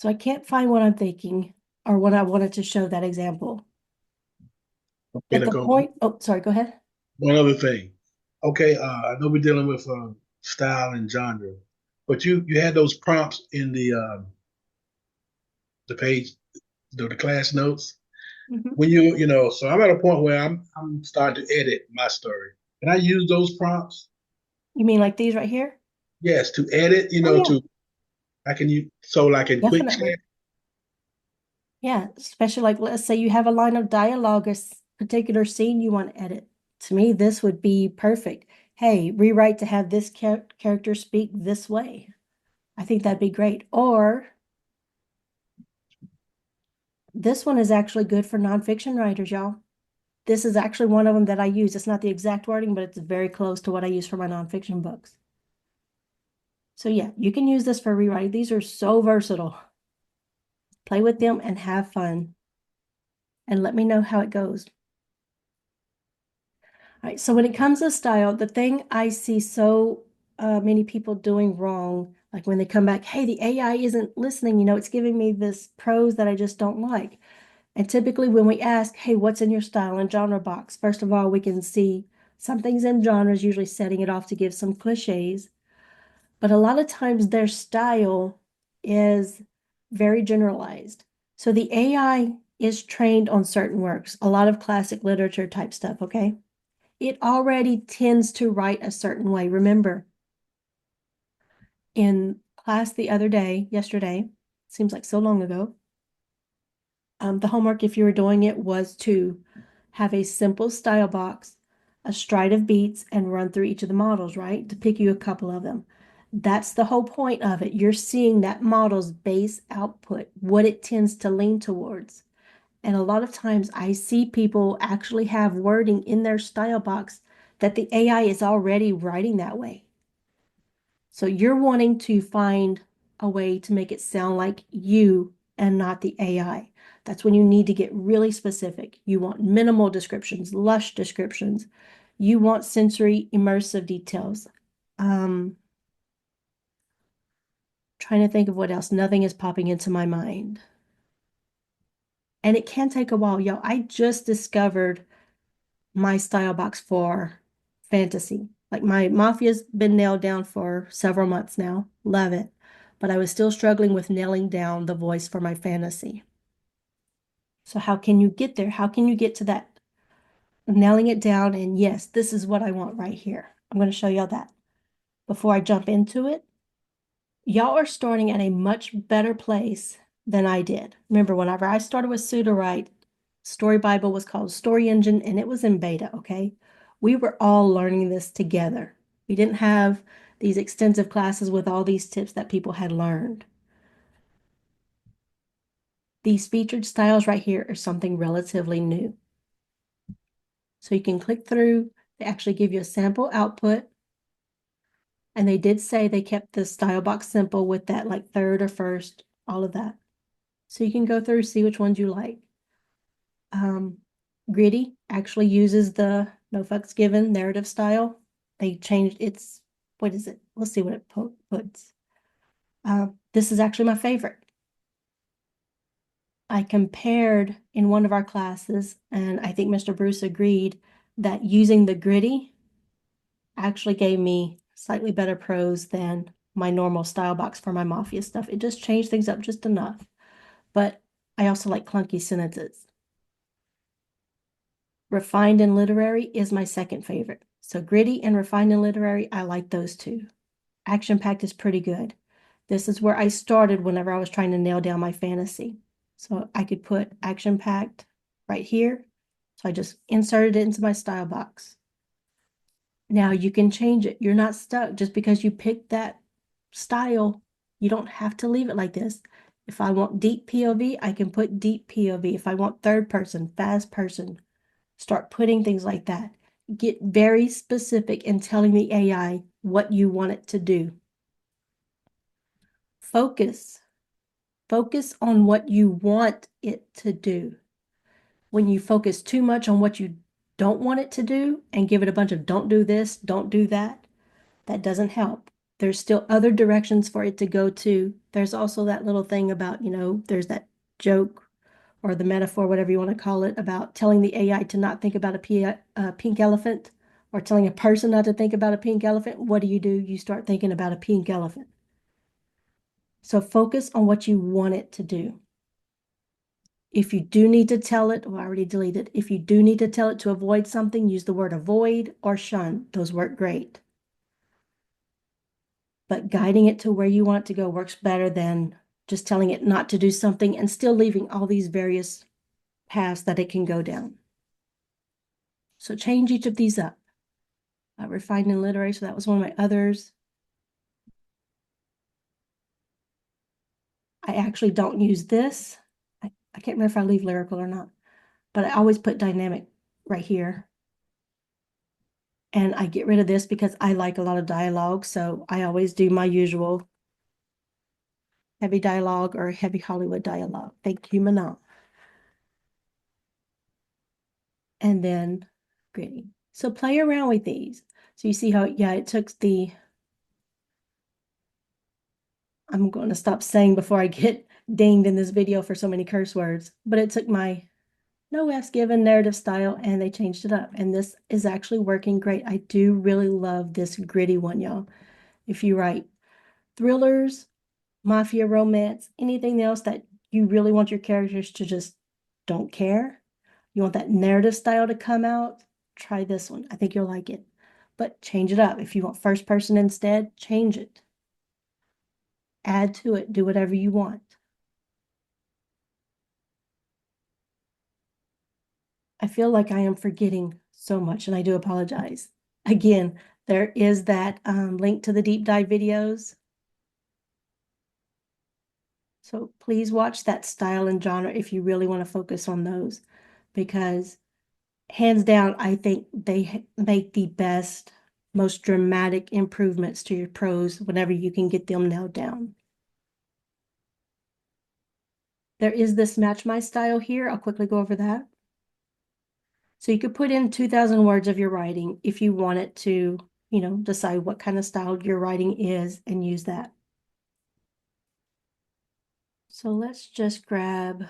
So I can't find what I'm thinking or what I wanted to show that example. Okay, At the Nicole. point, oh, sorry, go ahead. One other thing. Okay, I know we're dealing with style and genre, but you had those prompts in the page, the class notes. Mhm. When so I'm at a point where I'm starting to edit my story. Can I use those prompts? You mean like these right here? Yes, to edit. Oh, yeah, To I can use so like in quick chat. definitely. Yeah, especially like let's say you have a line of dialogue or particular scene you want to edit. To me, this would be perfect. Hey, rewrite to have this character speak this way. I think that'd be great. Or this one is actually good for nonfiction writers, y'all. This is actually one of them that I use. It's not the exact wording, but it's very close to what I use for my nonfiction books. So yeah, you can use this for rewriting. These are so versatile. Play with them and have fun. And let me know how it goes. All right, so when it comes to style, the thing I see so many people doing wrong. Like when they come back, hey, the AI isn't listening, it's giving me this prose that I just don't like. And typically when we ask, hey, what's in your style and genre box? First of all, we can see some things in genres, usually setting it off to give some cliches. But a lot of times their style is very generalized. So the AI is trained on certain works, a lot of classic literature type stuff, okay? It already tends to write a certain way. Remember, in class the other day, yesterday, seems like so long ago, the homework, if you were doing it, was to have a simple style box, a stride of beats, and run through each of the models, right? To pick you a couple of them. That's the whole point of it. You're seeing that model's base output, what it tends to lean towards. And a lot of times I see people actually have wording in their style box that the AI is already writing that way. So you're wanting to find a way to make it sound like you and not the AI. That's when you need to get really specific. You want minimal descriptions, lush descriptions. You want sensory immersive details. Trying to think of what else. Nothing is popping into my mind. And it can take a while. Yo, I just discovered my style box for fantasy. Like my Mafia's been nailed down for several months now. Love it. But I was still struggling with nailing down the voice for my fantasy. So how can you get there? How can you get to that? Nailing it down and yes, this is what I want right here. I'm going to show y'all that. Before I jump into it, y'all are starting at a much better place than I did. Remember, whenever I started with Sudowrite, Story Bible was called Story Engine and it was in beta, okay? We were all learning this together. We didn't have these extensive classes with all these tips that people had learned. These featured styles right here are something relatively new. So you can click through, they actually give you a sample output. And they did say they kept the style box simple with that like third or first, all of that. So you can go through, see which ones you like. Gritty actually uses the no fucks given narrative style. They changed its, what is it? Let's see what it puts. This is actually my favorite. I compared in one of our classes, and I think Mr. Bruce agreed that using the gritty actually gave me slightly better prose than my normal style box for my Mafia stuff. It just changed things up just enough. But I also like clunky sentences. Refined and literary is my second favorite. So gritty and refined and literary, I like those two. Action-packed is pretty good. This is where I started whenever I was trying to nail down my fantasy. So I could put action-packed right here. So I just inserted it into my style box. Now you can change it. You're not stuck just because you picked that style. You don't have to leave it like this. If I want deep POV, I can put deep POV. If I want third person, fast person, start putting things like that. Get very specific in telling the AI what you want it to do. Focus. Focus on what you want it to do. When you focus too much on what you don't want it to do and give it a bunch of don't do this, don't do that, that doesn't help. There's still other directions for it to go to. There's also that little thing about, there's that joke or the metaphor, whatever you want to call it, about telling the AI to not think about a pink elephant or telling a person not to think about a pink elephant. What do? You start thinking about a pink elephant. So focus on what you want it to do. If you do need to tell it, I already deleted. If you do need to tell it to avoid something, use the word avoid or shun. Those work great. But guiding it to where you want it to go works better than just telling it not to do something and still leaving all these various paths that it can go down. So change each of these up. Refined and literary, so that was one of my others. I actually don't use this. I can't remember if I leave lyrical or not, but I always put dynamic right here. And I get rid of this because I like a lot of dialogue, so I always do my usual heavy dialogue or heavy Hollywood dialogue. Thank you, Manon. And then gritty. So play around with these. So you see how, yeah, it took the I'm going to stop saying before I get dinged in this video for so many curse words, but it took my no F's given narrative style and they changed it up. And this is actually working great. I do really love this gritty one, y'all. If you write thrillers, mafia romance, anything else that you really want your characters to just don't care, you want that narrative style to come out, try this one. I think you'll like it. But change it up. If you want first person instead, change it. Add to it, do whatever you want. I feel like I am forgetting so much, and I do apologize. Again, there is that link to the deep dive videos. So please watch that style and genre if you really want to focus on those, because hands down, I think they make the best, most dramatic improvements to your prose whenever you can get them nailed down. There is this match my style here. I'll quickly go over that. So you could put in 2,000 words of your writing if you wanted to, you know, decide what kind of style your writing is and use that. So let's just grab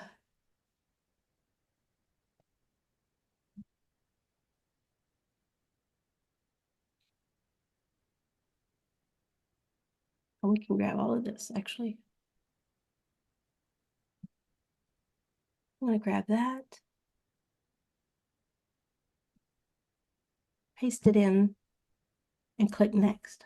we can grab all of this actually. I'm going to grab that, paste it in, and click next.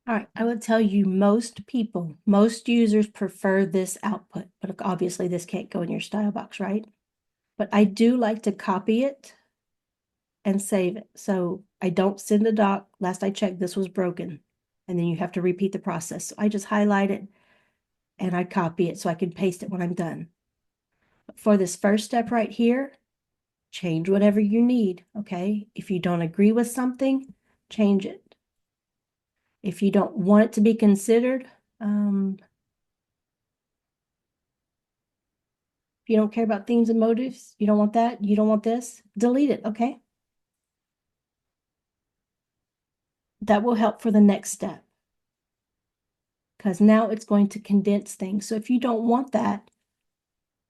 All right, I would tell you most people, most users prefer this output, but obviously this can't go in your style box, right? But I do like to copy it and save it. So I don't send a doc. Last I checked, this was broken. And then you have to repeat the process. So I just highlight it and I copy it so I can paste it when I'm done. But for this first step right here, change whatever you need, okay? If you don't agree with something, change it. If you don't want it to be considered, if you don't care about themes and motives, you don't want that, you don't want this, delete it, okay? That will help for the next step, because now it's going to condense things. So if you don't want that,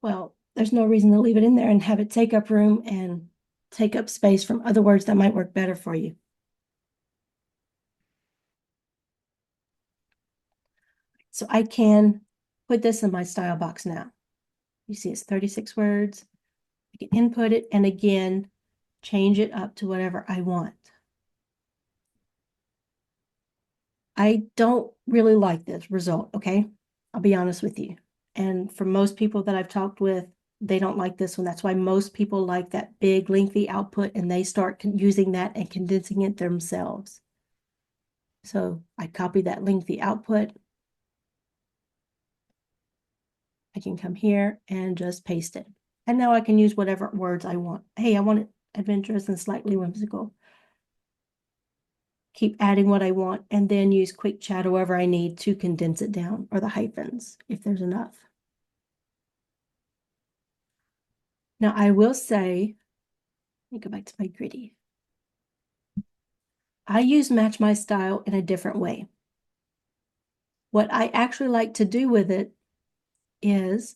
well, there's no reason to leave it in there and have it take up room and take up space from other words that might work better for you. So I can put this in my style box now. You see it's 36 words. I can input it and again, change it up to whatever I want. I don't really like this result, okay? I'll be honest with you. And for most people that I've talked with, they don't like this one. That's why most people like that big lengthy output and they start using that and condensing it themselves. So I copy that lengthy output. I can come here and just paste it. And now I can use whatever words I want. Hey, I want it adventurous and slightly whimsical. Keep adding what I want and then use quick chat or wherever I need to condense it down, or the hyphens if there's enough. Now I will say, let me go back to my gritty. I use match my style in a different way. What I actually like to do with it is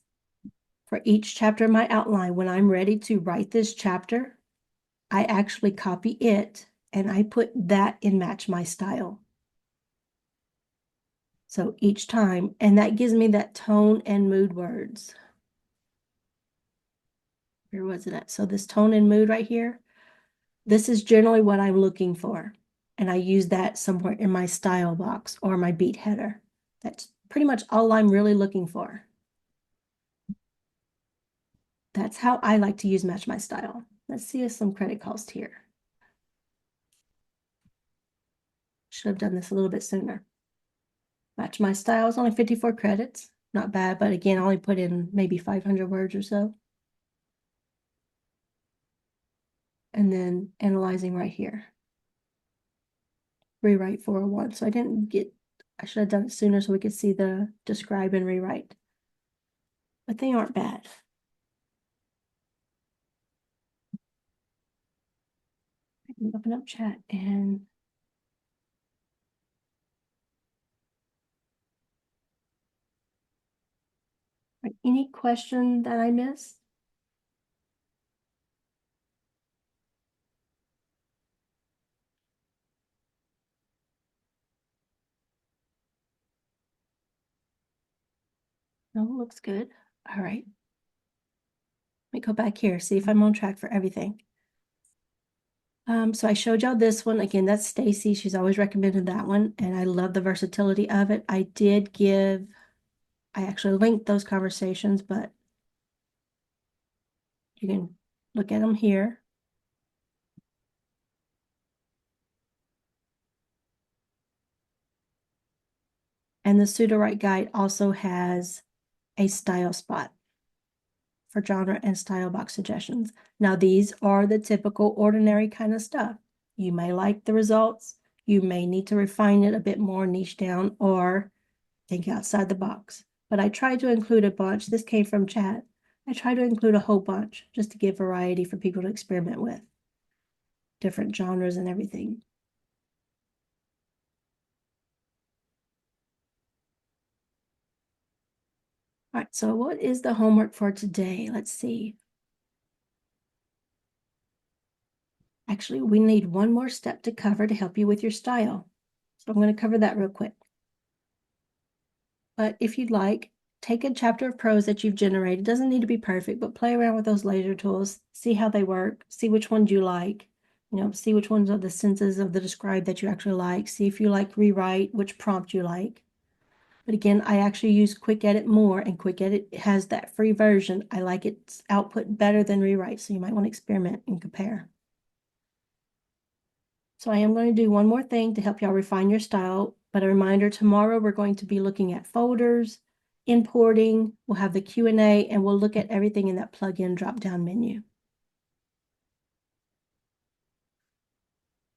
for each chapter of my outline, when I'm ready to write this chapter, I actually copy it and I put that in match my style. So each time, and that gives me that tone and mood words. Where was it at? So this tone and mood right here, this is generally what I'm looking for. And I use that somewhere in my style box or my beat header. That's pretty much all I'm really looking for. That's how I like to use match my style. Let's see if some credit cost here. Should have done this a little bit sooner. Match my style is only 54 credits. Not bad, but again, I only put in maybe 500 words or so. And then analyzing right here. Rewrite 401. So I I should have done it sooner so we could see the describe and rewrite. But they aren't bad. I can open up chat and any question that I missed? No, looks good. All right. Let me go back here, see if I'm on track for everything. So I showed y'all this one. Again, that's Stacy. She's always recommended that one, and I love the versatility of it. I actually linked those conversations, but you can look at them here. And the Sudowrite guide also has a style spot for genre and style box suggestions. Now, these are the typical ordinary kind of stuff. You may like the results. You may need to refine it a bit more, niche down, or think outside the box. But I tried to include a bunch. This came from chat. I tried to include a whole bunch just to give variety for people to experiment with. Different genres and everything. All right, so what is the homework for today? Let's see. Actually, we need one more step to cover to help you with your style. So I'm going to cover that real quick. But if you'd like, take a chapter of prose that you've generated. It doesn't need to be perfect, but play around with those laser tools, see how they work, see which ones you like, see which ones are the senses of the describe that you actually like, see if you like rewrite, which prompt you like. But again, I actually use Quick Edit more, and Quick Edit has that free version. I like its output better than rewrite, so you might want to experiment and compare. So I am going to do one more thing to help y'all refine your style, but a reminder, tomorrow we're going to be looking at folders, importing, we'll have the Q&A, and we'll look at everything in that plugin drop-down menu.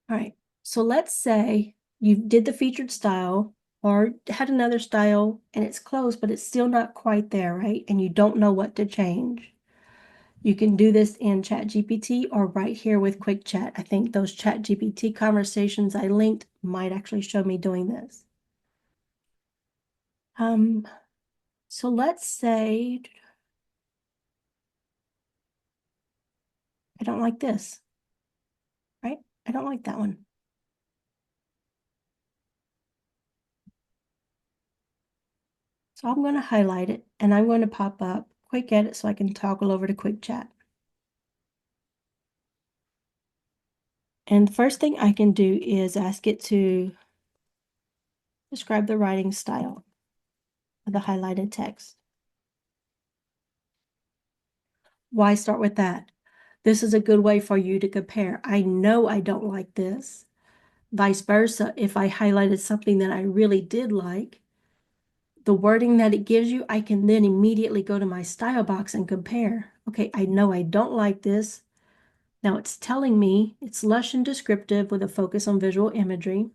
All right, so let's say you did the featured style or had another style and it's close, but it's still not quite there, right? And you don't know what to change. You can do this in ChatGPT or right here with Quick Chat. I think those ChatGPT conversations I linked might actually show me doing this. So let's say I don't like this, right? I don't like that one. So I'm going to highlight it and I'm going to pop up Quick Edit so I can toggle over to Quick Chat. And the first thing I can do is ask it to describe the writing style of the highlighted text. Why start with that? This is a good way for you to compare. I know I don't like this. Vice versa, if I highlighted something that I really did like, the wording that it gives you, I can then immediately go to my style box and compare. Okay, I know I don't like this. Now it's telling me it's lush and descriptive with a focus on visual imagery.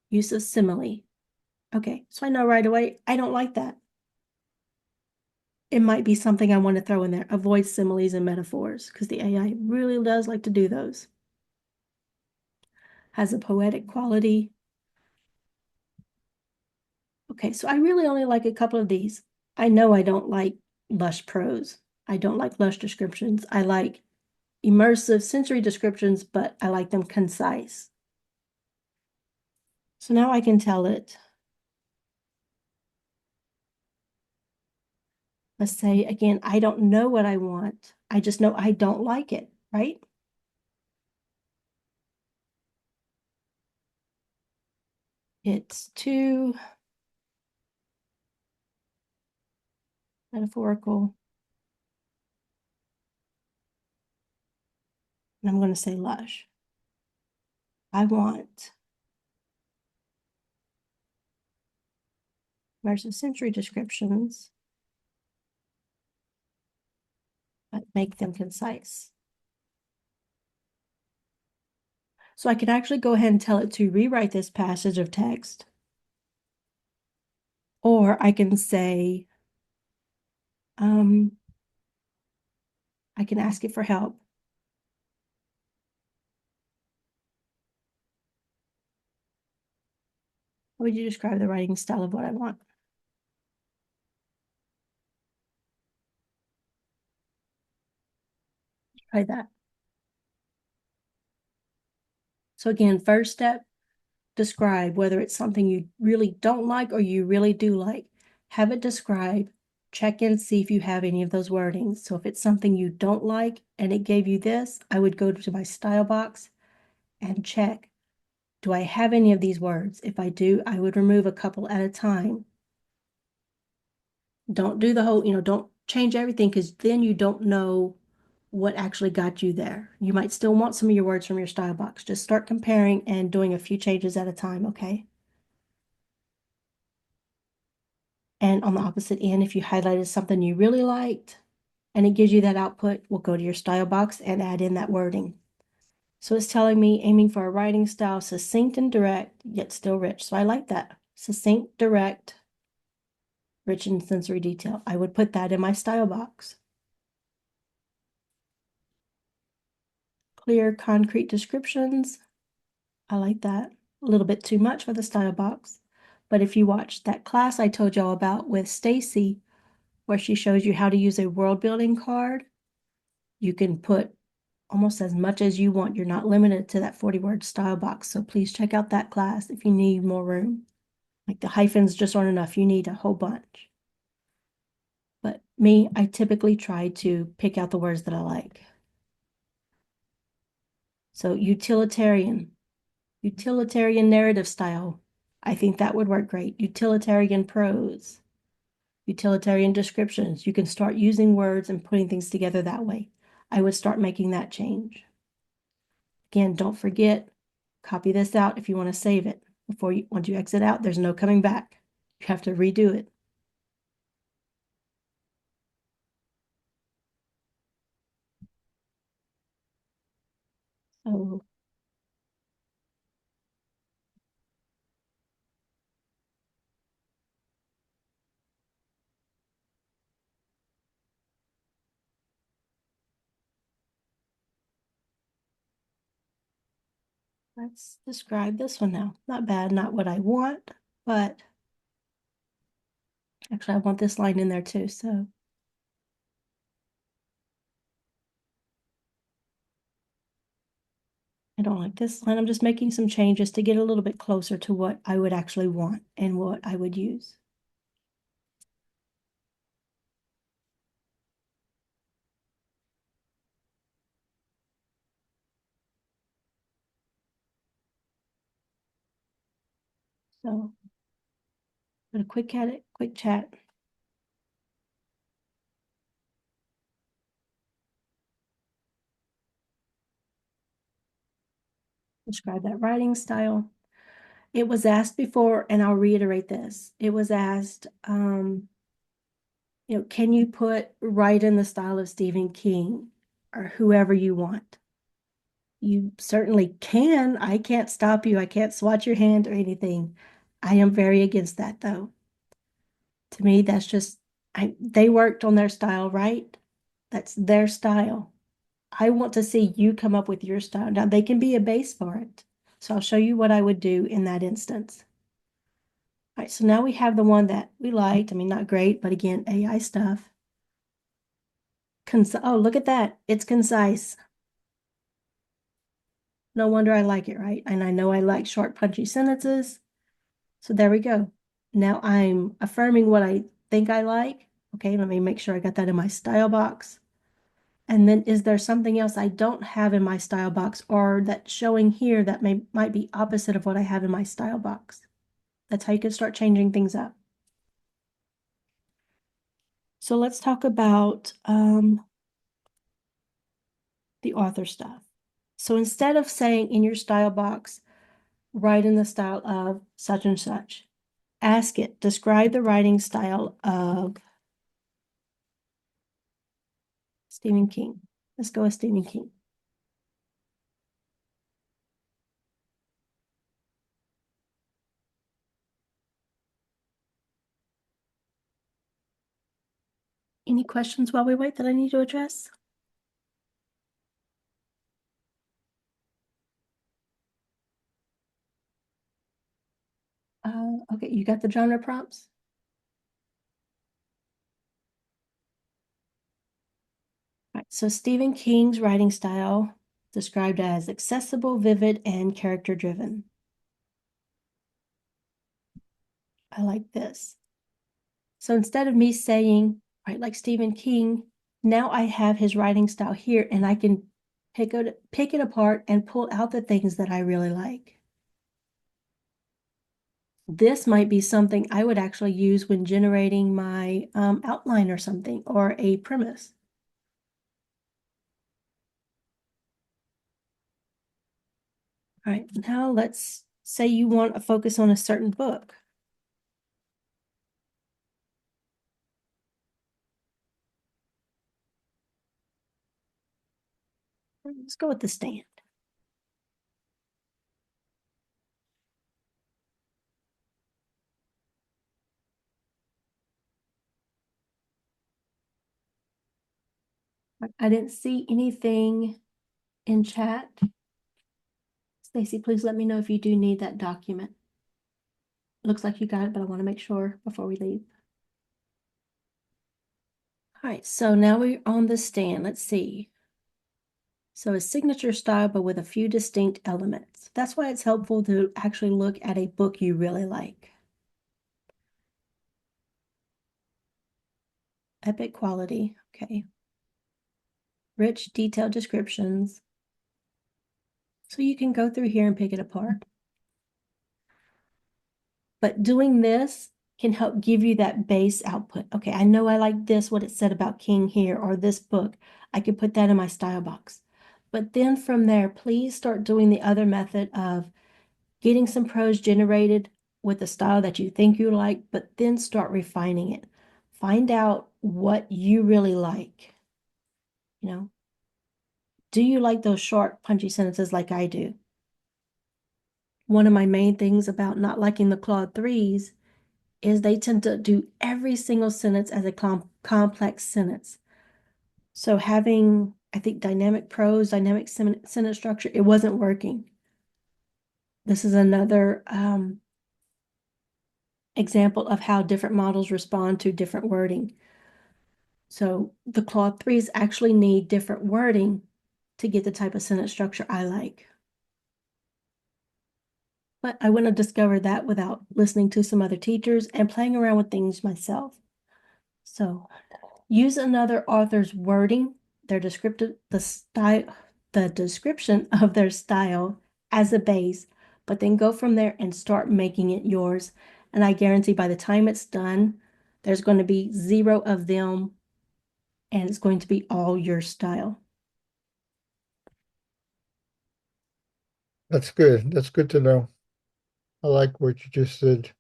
Use of simile. Okay, so I know right away I don't like that. It might be something I want to throw in there. Avoid similes and metaphors because the AI really does like to do those. Has a poetic quality. Okay, so I really only like a couple of these. I know I don't like lush prose. I don't like lush descriptions. I like immersive sensory descriptions, but I like them concise. So now I can tell it, let's say again, I don't know what I want. I just know I don't like it, right? It's too metaphorical. And I'm going to say lush. I want immersive sensory descriptions, but make them concise. So I can actually go ahead and tell it to rewrite this passage of text. Or I can say, I can ask it for help. How would you describe the writing style of what I want? Try that. So again, first step, describe whether it's something you really don't like or you really do like. Have it describe, check in, see if you have any of those wordings. So if it's something you don't like and it gave you this, I would go to my style box and check, do I have any of these words? If I do, I would remove a couple at a time. Don't do the whole, don't change everything because then you don't know what actually got you there. You might still want some of your words from your style box. Just start comparing and doing a few changes at a time, okay? And on the opposite end, if you highlighted something you really liked and it gives you that output, we'll go to your style box and add in that wording. So it's telling me aiming for a writing style succinct and direct, yet still rich. So I like that. Succinct, direct, rich in sensory detail. I would put that in my style box. Clear, concrete descriptions. I like that. A little bit too much for the style box. But if you watch that class I told y'all about with Stacy, where she shows you how to use a world building card, you can put almost as much as you want. You're not limited to that 40-word style box. So please check out that class if you need more room. Like the hyphens just aren't enough. You need a whole bunch. But me, I typically try to pick out the words that I like. So utilitarian narrative style. I think that would work great. Utilitarian prose, utilitarian descriptions. You can start using words and putting things together that way. I would start making that change. Again, don't forget, copy this out if you want to save it. Once you exit out, there's no coming back. You have to redo it. So let's describe this one now. Not bad, not what I want, but actually I want this line in there too, so. I don't like this line. I'm just making some changes to get a little bit closer to what I would actually want and what I would use. So, put a quick chat. Describe that writing style. It was asked before, and I'll reiterate this. It was asked, can you write in the style of Stephen King or whoever you want? You certainly can. I can't stop you. I can't swat your hand or anything. I am very against that, though. To me, that's just, they worked on their style, right? That's their style. I want to see you come up with your style. Now, they can be a base for it. So I'll show you what I would do in that instance. All right, so now we have the one that we liked. I mean, not great, but again, AI stuff. Oh, look at that. It's concise. No wonder I like it, right? And I know I like short, punchy sentences. So there we go. Now I'm affirming what I think I like. Okay, let me make sure I got that in my style box. And then is there something else I don't have in my style box or that's showing here that might be opposite of what I have in my style box? That's how you can start changing things up. So let's talk about the author stuff. So instead of saying in your style box, write in the style of such and such, ask it, describe the writing style of Stephen King. Let's go with Stephen King. Any questions while we wait that I need to address? Okay, you got the genre prompts? All right, so Stephen King's writing style described as accessible, vivid, and character-driven. I like this. So instead of me saying, right, like Stephen King, now I have his writing style here and I can pick it apart and pull out the things that I really like. This might be something I would actually use when generating my outline or something, or a premise. All right, now let's say you want to focus on a certain book. Let's go with The Stand. I didn't see anything in chat. Stacy, please let me know if you do need that document. Looks like you got it, but I want to make sure before we leave. All right, so now we're on The Stand. Let's see. So a signature style, but with a few distinct elements. That's why it's helpful to actually look at a book you really like. Epic quality, okay. Rich, detailed descriptions. So you can go through here and pick it apart. But doing this can help give you that base output. Okay, I know I like this, what it said about King here, or this book. I can put that in my style box. But then from there, please start doing the other method of getting some prose generated with the style that you think you like, but then start refining it. Find out what you really like. You know, do you like those short, punchy sentences like I do? One of my main things about not liking the Claude 3s is they tend to do every single sentence as a complex sentence. So having, I think, dynamic prose, dynamic sentence structure, it wasn't working. This is another example of how different models respond to different wording. So the Claude 3s actually need different wording to get the type of sentence structure I like. But I wouldn't have discovered that without listening to some other teachers and playing around with things myself. So use another author's wording, their descriptive, the description of their style as a base, but then go from there and start making it yours. And I guarantee by the time it's done, there's going to be 0 of them and it's going to be all your style. That's good. That's good to know. I like what you just said.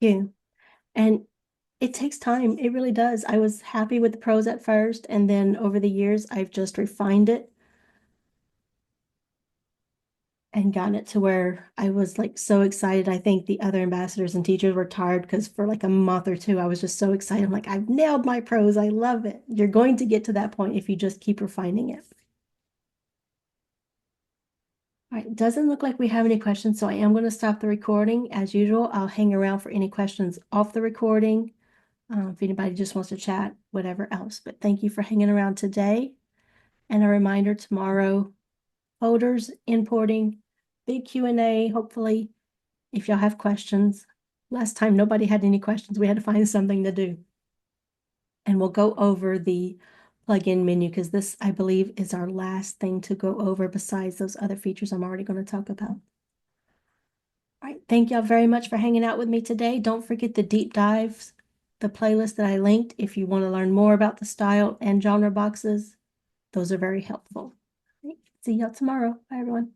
Yeah. And it takes time. It really does. I was happy with the prose at first, and then over the years, I've just refined it and gotten it to where I was like so excited. I think the other ambassadors and teachers were tired because for like a month or two, I was just so excited. I'm like, I've nailed my prose. I love it. You're going to get to that point if you just keep refining it. All right, doesn't look like we have any questions, so I am going to stop the recording. As usual, I'll hang around for any questions off the recording. If anybody just wants to chat, whatever else. But thank you for hanging around today. And a reminder tomorrow, folders, importing, big Q&A, hopefully, if y'all have questions. Last time, nobody had any questions. We had to find something to do. And we'll go over the plugin menu because this, I believe, is our last thing to go over besides those other features I'm already going to talk about. All right, thank y'all very much for hanging out with me today. Don't forget the deep dives, the playlist that I linked if you want to learn more about the style and genre boxes. Those are very helpful. All right, see y'all tomorrow. Bye, everyone.